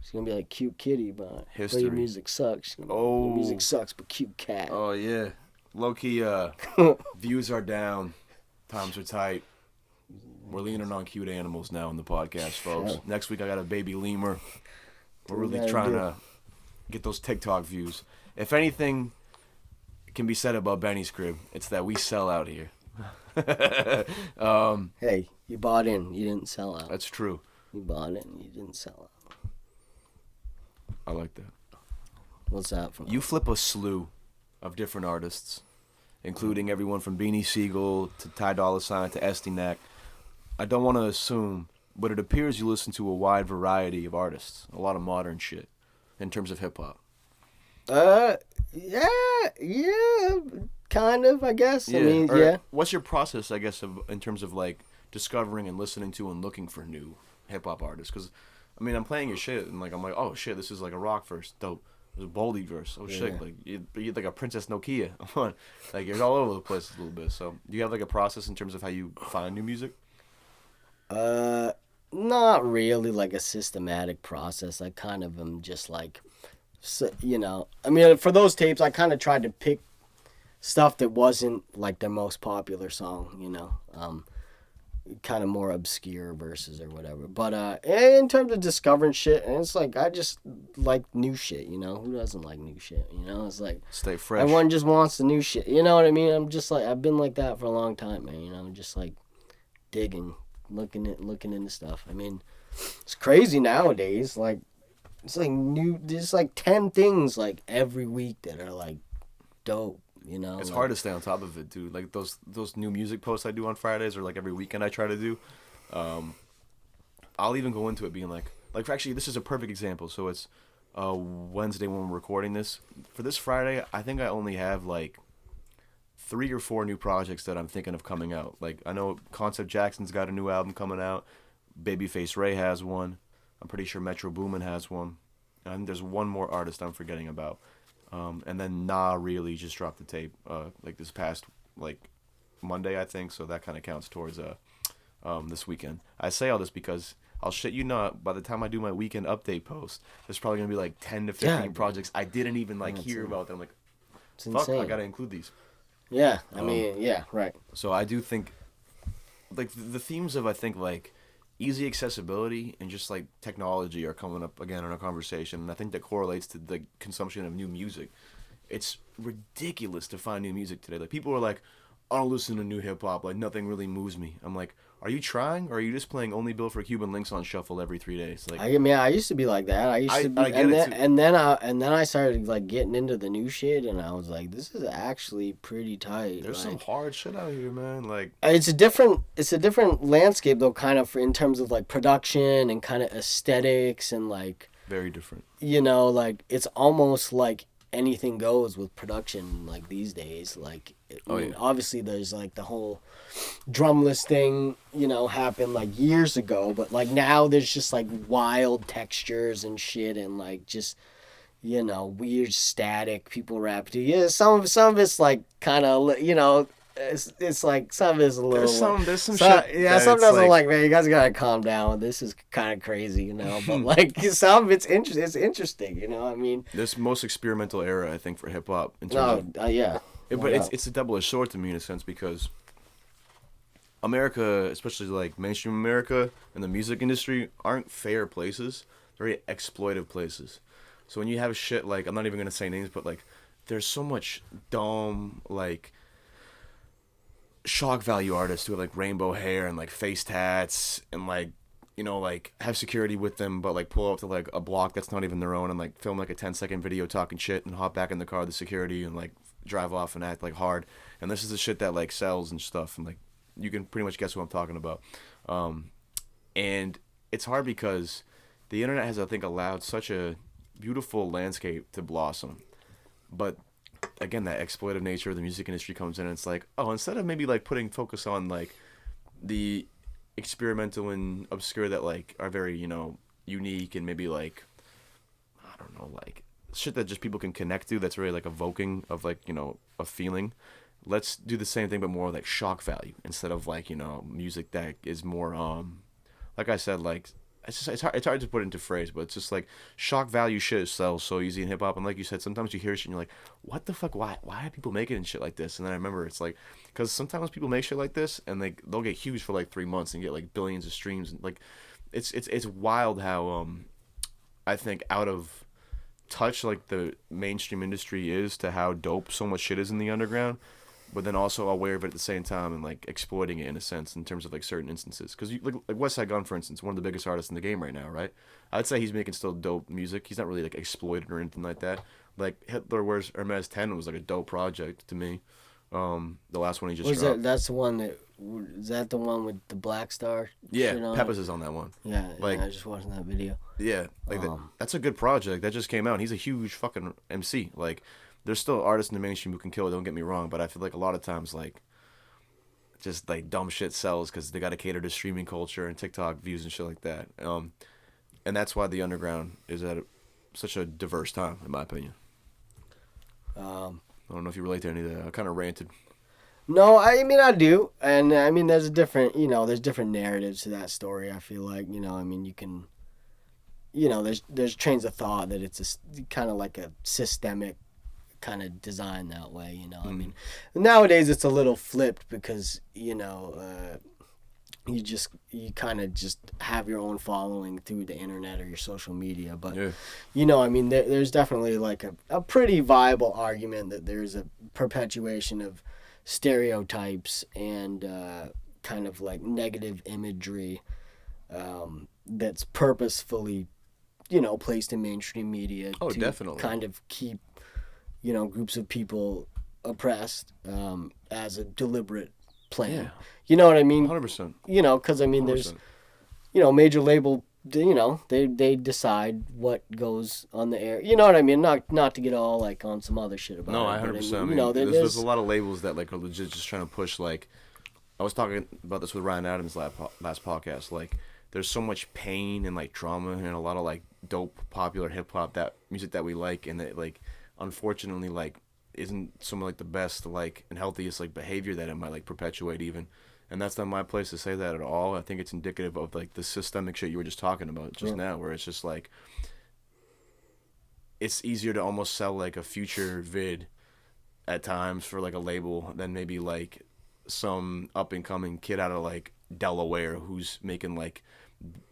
She's gonna be like cute kitty, but History. your music sucks. She's gonna be like, Oh. your music sucks, but cute cat. Oh yeah, low key. Views are down. Times are tight. We're leaning on cute animals now in the podcast, folks. Yeah. Next week I got a baby lemur. We're We really gotta trying do. to get those TikTok views. If anything can be said about Benny's crib, it's that we sell out here. Hey, you bought in. You didn't sell out. That's true. You bought in. You didn't sell out. I like that. What's that from? You flip a slew of different artists, including everyone from Beanie Siegel to Ty Dolla $ign to Estinak. I don't want to assume, but it appears you listen to a wide variety of artists, a lot of modern shit, in terms of hip hop. Yeah, kind of, I guess. I mean, or yeah. What's your process, I guess, in terms of like discovering and listening to and looking for new hip hop artists? Because, I mean, I'm playing your shit and like I'm like, oh shit, this is like a rock verse, dope. There's a Boldy verse, oh shit, Yeah. like you're like a Princess Nokia, like you're all over the place a little bit. So, do you have like a process in terms of how you find new music? Not really like a systematic process. I kind of am just like, I mean, for those tapes, I kind of tried to pick stuff that wasn't like their most popular song, kind of more obscure verses or whatever. But in terms of discovering shit, and it's like I just like new shit. Who doesn't like new shit? It's like Stay fresh. everyone just wants the new shit. You know what I mean? I'm just like I've been like that for a long time, man. Just like digging, looking into stuff. I mean, it's crazy nowadays. Like it's like new. There's like 10 things like every week that are like dope. It's like, hard to stay on top of it, dude. Like those new music posts I do on Fridays, or like every weekend I try to do. I'll even go into it being like actually this is a perfect example. So it's Wednesday when we're recording this. For this Friday, I think I only have like 3 or 4 new projects that I'm thinking of coming out. Like I know Concept Jackson's got a new album coming out. Babyface Ray has one. I'm pretty sure Metro Boomin has one. And there's one more artist I'm forgetting about. And then Nah really just dropped the tape like this past like Monday, I think. So that kind of counts towards this weekend. I say all this because I'll shit you not, by the time I do my weekend update post, there's probably gonna be like 10 to 15 Yeah, projects I didn't even like That's hear it. about. Them like, it's fuck, insane. I gotta include these. Yeah, I mean, yeah, right. So I do think, like the themes of I think like easy accessibility and just like technology are coming up again in our conversation, and I think that correlates to the consumption of new music. It's ridiculous to find new music today. Like people are like, I don't listen to new hip hop. Like nothing really moves me. I'm like, are you trying, or are you just playing only Bill for Cuban Links on shuffle every 3 days? Like, I mean, I used to be like that. I used to be, I get it too. and then I started like getting into the new shit, and I was like, this is actually pretty tight. There's like, some hard shit out here, man. Like, it's a different landscape though, kind of in terms of like production and kind of aesthetics and like, very different. you know, like it's almost like anything goes with production like these days. Like, I mean, obviously there's like the whole drumless thing, you know, happened like years ago, but like now there's just like wild textures and shit and like just, you know, weird static people rap to. Yeah, some of it's like kind of, you know, it's like some of it's a little There's some shit. yeah, sometimes I'm like, man, you guys gotta calm down, this is kind of crazy, you know, but like some of it's interesting, you know. I mean, this most experimental era, I think, for hip hop in terms of yeah. but it's a double-edged sword to me in a sense, because America, especially like mainstream America and the music industry, aren't fair places. They're very exploitive places. So when you have shit like, I'm not even gonna say names, but like there's so much dumb like shock value artists who have like rainbow hair and like face tats and like, you know, like have security with them, but like pull up to like a block that's not even their own and like film like a 10-second video talking shit and hop back in the car with the security and like drive off and act like hard. And this is the shit that like sells and stuff, and like you can pretty much guess what I'm talking about. And it's hard because the internet has, I think, allowed such a beautiful landscape to blossom, but again, that exploitative nature of the music industry comes in, and it's like, oh, instead of maybe like putting focus on like the experimental and obscure that like are very, you know, unique and maybe like, I don't know, like shit that just people can connect to, that's really like evoking of like, you know, a feeling. Let's do the same thing but more like shock value instead of like, you know, music that is more like I said, like it's hard to put into phrase, but it's just like shock value shit sells so easy in hip hop. And like you said, sometimes you hear shit and you're like, what the fuck? Why are people making shit like this? And then I remember it's like, because sometimes people make shit like this and they'll get huge for like 3 months and get like billions of streams, and like it's wild how I think out of touch like the mainstream industry is to how dope so much shit is in the underground, but then also aware of it at the same time and like exploiting it in a sense in terms of like certain instances. Because like West Side Gun, for instance, one of the biggest artists in the game right now, right? I'd say he's making still dope music. He's not really like exploited or anything like that. Like Hitler Wears Hermes 10 was like a dope project to me. The last one he just dropped. That's the one that, is that the one with the Black Star? Yeah, shit on Peppers it? is on that one. Yeah, Like, yeah, I just watched that video. yeah, like that's a good project that just came out. And he's a huge fucking MC. Like, there's still artists in the mainstream who can kill it, don't get me wrong, but I feel like a lot of times like just like dumb shit sells because they got to cater to streaming culture and TikTok views and shit like that. And that's why the underground is at such a diverse time, in my opinion. I don't know if you relate to any of that. I kind of ranted. No, I mean I do, and I mean there's different narratives to that story. I feel like, you know, I mean you can, you know, there's trains of thought that it's a kind of like a systemic kind of design that way, you know. I mean, nowadays it's a little flipped because, you know, you kind of just have your own following through the internet or your social media, but Yeah. you know, I mean there's definitely like a pretty viable argument that there's a perpetuation of stereotypes and kind of like negative imagery that's purposefully, you know, placed in mainstream media to definitely kind of keep, you know, groups of people oppressed as a deliberate plan. Yeah. You know what I mean? 100%. You know, because I mean, 100%. there's, you know, major label, you know, they decide what goes on the air. You know what I mean? Not to get all like on some other shit about No, it. I 100%. But, I mean, you know, there's a lot of labels that like are legit just trying to push like. I was talking about this with Ryan Adams last podcast. Like, there's so much pain and like drama and a lot of like dope popular hip hop, that music that we like, and that like unfortunately like isn't some of like the best like and healthiest like behavior that it might like perpetuate even. And that's not my place to say that at all. I think it's indicative of like the systemic shit you were just talking about just now, where it's just like it's easier to almost sell like a future vid at times for like a label than maybe like some up and coming kid out of like Delaware who's making like,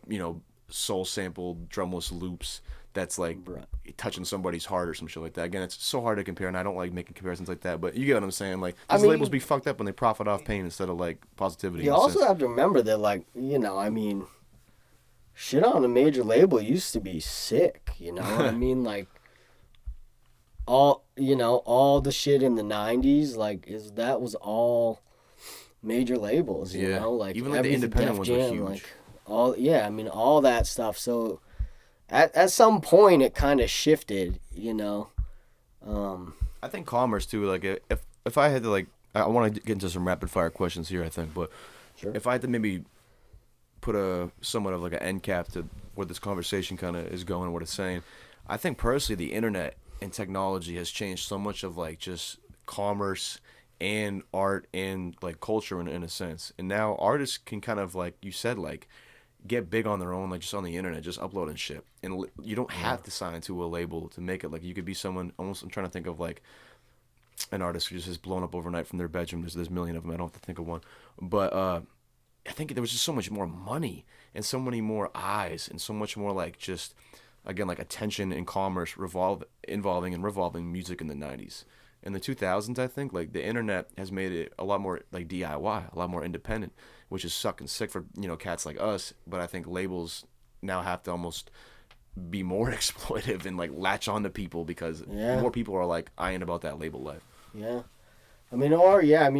you know, soul sampled drumless loops that's like Bruh. touching somebody's heart or some shit like that. Again, it's so hard to compare, and I don't like making comparisons like that. But you get what I'm saying? Like I these mean, labels be fucked up when they profit off pain instead of like positivity. you in a also sense. have to remember that, like, you know, I mean, shit on a major label used to be sick. You know what I mean? Like, all the shit in the '90s, like, that was all major labels. You Yeah. know, like Even like the everything, independent Def ones were Jam, huge. like I mean, all that stuff. So at some point, it kind of shifted. You know. I think commerce too. Like if I had to like, I want to get into some rapid fire questions here. I think, but Sure. if I had to maybe put a somewhat of like an end cap to where this conversation kind of is going and what it's saying, I think personally the internet and technology has changed so much of like just commerce and art and like culture in a sense. And now artists can kind of like you said like get big on their own, like just on the internet, just uploading shit, and you don't have to sign to a label to make it. Like you could be someone almost. I'm trying to think of like an artist who just has blown up overnight from their bedroom. There's a million of them. I don't have to think of one, but I think there was just so much more money and so many more eyes and so much more like just again like attention and commerce involving and revolving music in the 90s. In the 2000s, I think like the internet has made it a lot more like DIY, a lot more independent, which is sucking sick for cats like us. But I think labels now have to almost be more exploitive and like latch on to people because Yeah. more people are like I ain't about that label life. Yeah. I mean,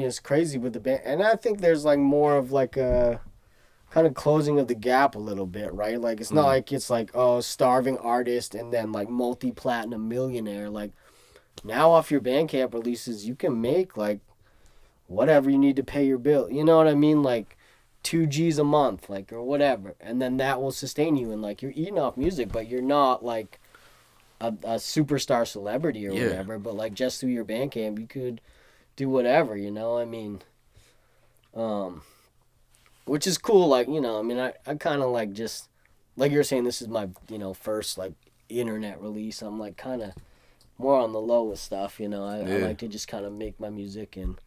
it's crazy with the band, and I think there's like more of like a kind of closing of the gap a little bit, right? Like it's not like it's like, oh, starving artist and then like multi-platinum millionaire. Like now off your Bandcamp releases, you can make like whatever you need to pay your bill. You know what I mean? Like 2 G's a month, like, or whatever, and then that will sustain you, and like you're eating off music, but you're not like a superstar celebrity or Yeah. whatever. But like just through your Bandcamp, you could do whatever. You know, I mean, which is cool. Like, you know, I mean, I kind of like just like you're saying, this is my first like internet release. I'm like kind of more on the low with stuff. You know, I like to just kind of make my music and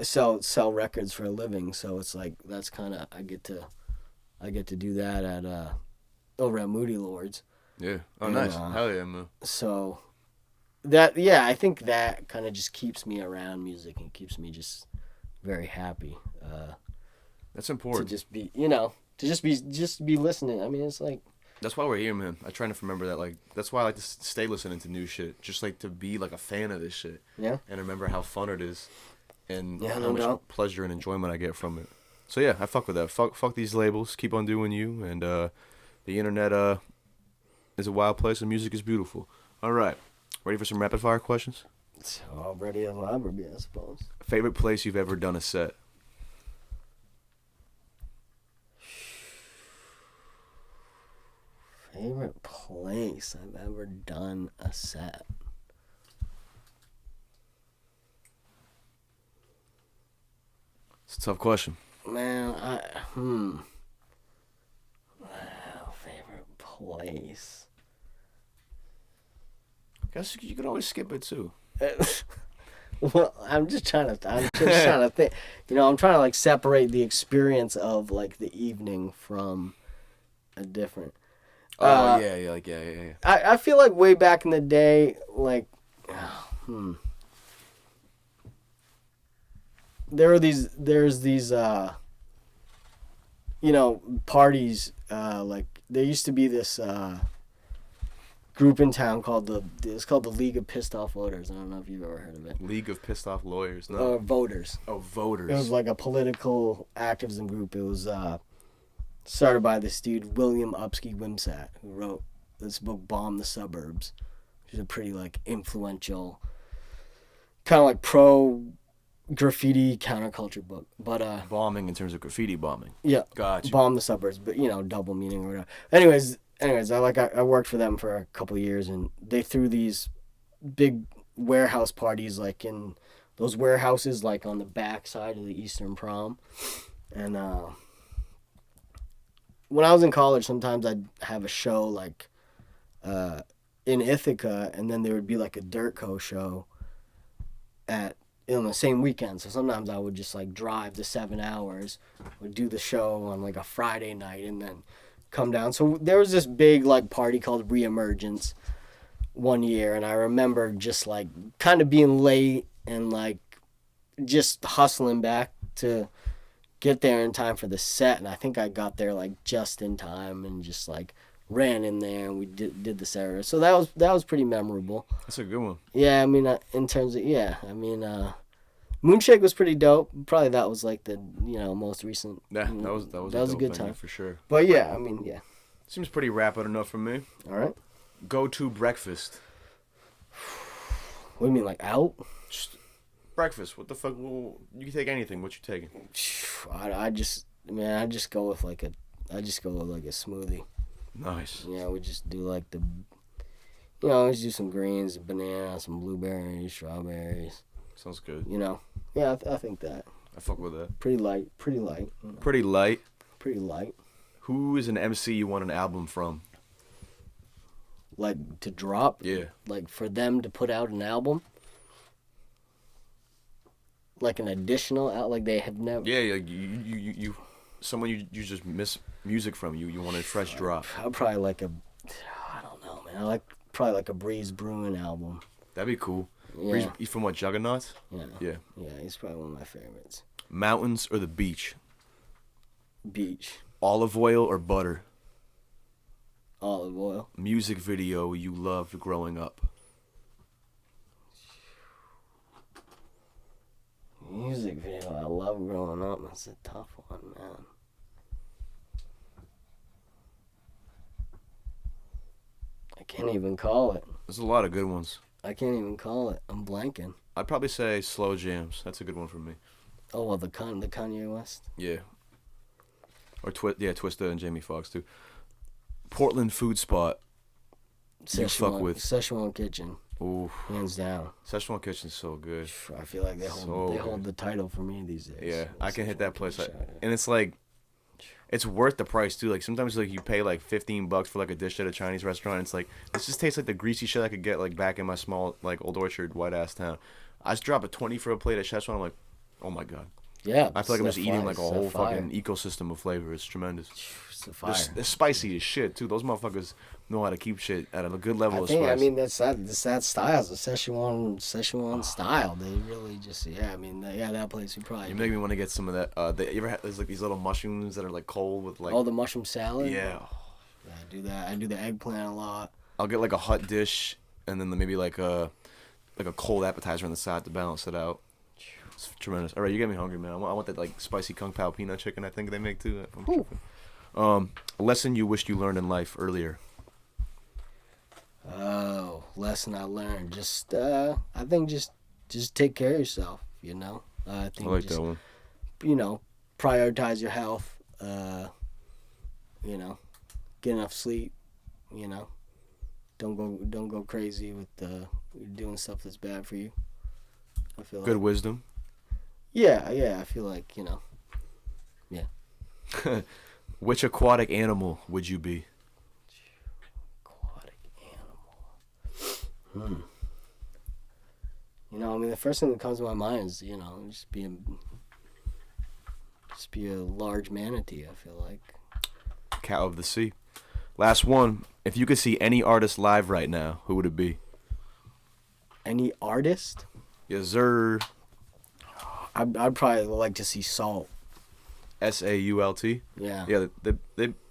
sell records for a living. So it's like that's kind of I get to do that at over at Moody Lords. Yeah. Oh, And, nice. Hell yeah, man. So I think that kind of just keeps me around music and keeps me just very happy. That's To important. just be, to be listening. I mean, it's like, That's why we're here, man. I try to remember that. Like, that's why I like to stay listening to new shit. Just like to be like a fan of this shit. Yeah. And remember how fun it is, and Yeah, how no much doubt. pleasure and enjoyment I get from it. So yeah, I fuck with that. Fuck these labels. Keep on doing you. And the internet is a wild place, and music is beautiful. All right, ready for some rapid fire questions? it's already a library, I suppose. Favorite place you've ever done a set? Favorite place I've ever done a set. It's a tough question. Man, Wow, favorite place. Guess you could always skip it too. Well, I'm just trying to think. You know, I'm trying to like separate the experience of like the evening from a different. Oh yeah. I feel like way back in the day, like, there's these parties, like there used to be this group in town called the League of Pissed Off Voters. I don't know if you've ever heard of it. League of Pissed Off Lawyers. No. Voters. Oh, voters. It was like a political activism group. It was started by this dude William Upsky Wimsat, who wrote this book Bomb the Suburbs, which is a pretty like influential kind of like pro graffiti counterculture book. But bombing in terms of graffiti bombing. yeah, Gotcha. Bomb the Suburbs, but double meaning or whatever. Anyways, I worked for them for a couple of years, and they threw these big warehouse parties like in those warehouses like on the back side of the Eastern Prom. And when I was in college, sometimes I'd have a show like in Ithaca, and then there would be like a Dirt Co show on the same weekend. So sometimes I would just like drive the 7 hours, would do the show on like a Friday night, and then come down. So there was this big like party called Reemergence one year, and I remember just like kind of being late and like just hustling back to get there in time for the set. And I think I got there like just in time and just like ran in there and we did the set. So that was pretty memorable. That's a good one. Yeah, I mean in terms of Moonshake was pretty dope. Probably that was like the most recent. Yeah, that was a good time for sure. But yeah, I mean yeah. Seems pretty rapid enough for me. All right. Go-to breakfast. What do you mean, like out? Just breakfast. What the fuck? You can take anything. What you taking? I just go with like a smoothie. Nice. Yeah, we just do like we just do some greens, banana, some blueberries, strawberries. Sounds good. Yeah, I think that. I fuck with that. Pretty light. Pretty light. Pretty light. Who is an MC you want an album from? Like to drop? Yeah. Like for them to put out an album? Like an additional like they have never. Yeah, you someone you just miss music from. You want a fresh drop. I'd probably like I don't know, man. I like probably like a Breeze Brewing album. That'd be cool. Yeah. Breeze, he's from what, Juggernauts? Yeah. Yeah. Yeah, he's probably one of my favorites. Mountains or the beach? Beach. Olive oil or butter? Olive oil. Music video you loved growing up? Music video I love growing up. That's a tough one, man. I can't even call it. There's a lot of good ones. I can't even call it. I'm blanking. I'd probably say Slow Jams. That's a good one for me. Oh, well, the Kanye West? Yeah. Or Twista and Jamie Foxx too. Portland food spot you fuck with? Szechuan Kitchen. Ooh. Hands down. Szechuan Kitchen's so good. I feel like they hold the title for me these days. Yeah, I can hit that place. And it's like, it's worth the price too. Like sometimes like you pay like $15 for like a dish at a Chinese restaurant. It's like, this just tastes like the greasy shit I could get like back in my small like Old Orchard white ass town. I just drop a 20 for a plate at Szechuan. I'm like, oh my god. Yeah. I feel like I'm just eating like a whole fucking ecosystem of flavor. It's tremendous. They're spicy as shit too. Those motherfuckers know how to keep shit at a good level of spice. I mean that's that style. It's a Szechuan style. They really just that place we probably. You make me want to get some of that. You ever had there's like these little mushrooms that are like cold with like. Oh, the mushroom salad. Yeah. Yeah, I do that. I do the eggplant a lot. I'll get like a hot dish and then maybe like a cold appetizer on the side to balance it out. It's tremendous. All right, you get me hungry, man. I want that like spicy kung pao peanut chicken. I think they make too. A lesson you wished you learned in life earlier. Oh, lesson I learned. Just I think just take care of yourself. I think I like that one. Prioritize your health. Get enough sleep. Don't go crazy with doing stuff that's bad for you. I feel good wisdom. Yeah. I feel like yeah. Which aquatic animal would you be? Aquatic animal. The first thing that comes to my mind is, just be a large manatee, I feel like. Cat of the sea. Last one. If you could see any artist live right now, who would it be? Any artist? Yes, sir. I'd probably like to see Salt. SAULT? Yeah. Yeah, they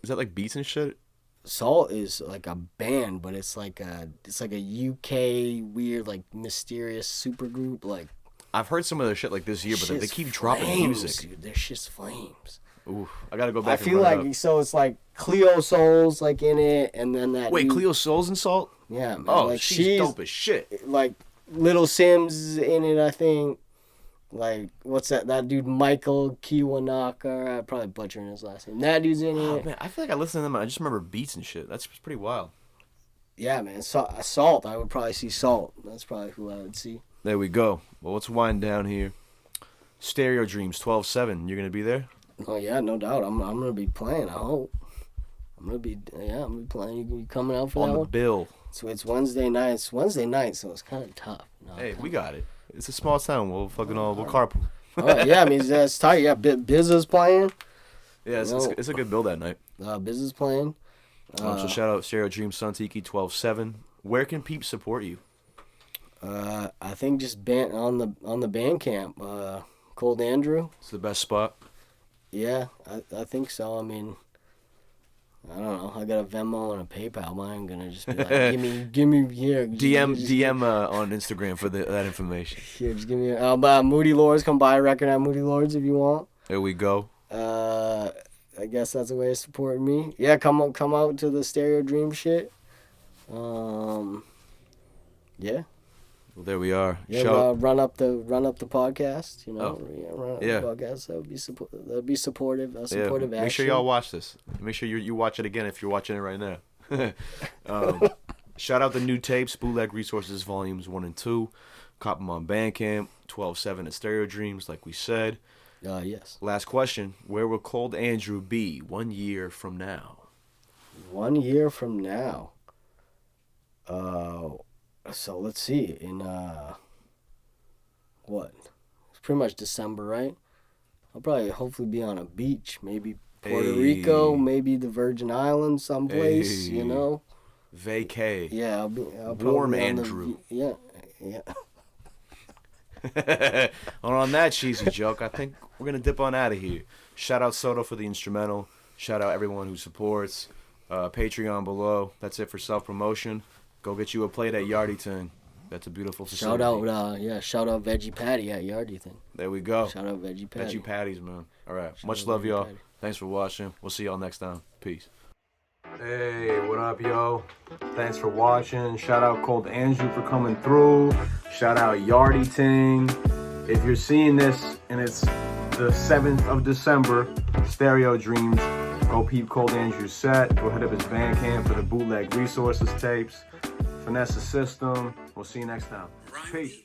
is that like beats and shit? Salt is like a band, but it's like a UK weird like mysterious super group like. I've heard some of their shit like this year, but they keep dropping music. Dude, their shit's flames. Ooh, I gotta go back. I feel like so it's like Cleo Soul's like in it, and then that. Wait, Cleo Soul's in Salt? Yeah. Man. Oh, like, she's dope as shit. Like Little Sims is in it, I think. Like, what's that dude, Michael Kiwanaka? I'm probably butchering his last name. That dude's in it. Oh, man, I feel like I listened to them. I just remember beats and shit. That's pretty wild. Yeah, man. Salt. I would probably see Salt. That's probably who I would see. There we go. Well, let's wind down here. Stereo Dreams 12/7. You're going to be there? Oh, yeah, no doubt. I'm going to be playing, I hope. I'm going to be playing. You coming out for that one? On the bill. So it's Wednesday night. It's Wednesday night, so it's kind of tough. Hey, we got it. It's a small town. We'll carpool. All right, yeah, I mean, that's tight. Yeah, Bizza's playing. Yeah, it's a good build that night. Business plan. So shout out Stereo Dream Suntiki 12/7. Where can peeps support you? I think just on the Bandcamp. Cold Andrew. It's the best spot. Yeah, I think so. I mean, I don't know. I got a Venmo and a PayPal. Mine gonna just be like, give me here. DM on Instagram for that information. Here, just give me. Moody Lords, come buy a record at Moody Lords if you want. There we go. I guess that's a way of supporting me. Yeah, come out to the Stereo Dream shit. Yeah. Well, there we are. Yeah, run up the podcast. Run up the podcast. That would be supportive. A supportive action. Make sure y'all watch this. Make sure you watch it again if you're watching it right now. Shout out the new tapes, Bootleg Resources Volumes 1 and 2. Cop them on Bandcamp. 12/7 at Stereo Dreams, like we said. Yes. Last question: where will Cold Andrew be 1 year from now? 1 year from now. So let's see. In what? It's pretty much December, right? I'll probably hopefully be on a beach, maybe Puerto Rico, maybe the Virgin Islands, someplace. Vacay. Yeah, I'll Warm probably Andrew. Yeah. On that cheesy joke, I think we're gonna dip on out of here. Shout out Soto for the instrumental. Shout out everyone who supports. Patreon below. That's it for self-promotion. Go get you a plate at Yardyton. That's a beautiful facility. Shout out Veggie Patty at Yardyton. There we go. Shout out Veggie Patty. Veggie Patties, man. All right. Much love, y'all. Thanks for watching. We'll see y'all next time. Peace. Hey, what up, yo? Thanks for watching. Shout out Cold Andrew for coming through. Shout out Yardyton. If you're seeing this and it's the 7th of December, Stereo Dreams, go peep Cold Andrew's set. Go hit up his Bandcamp for the Bootleg Resources tapes. Finesse the system. We'll see you next time. Peace.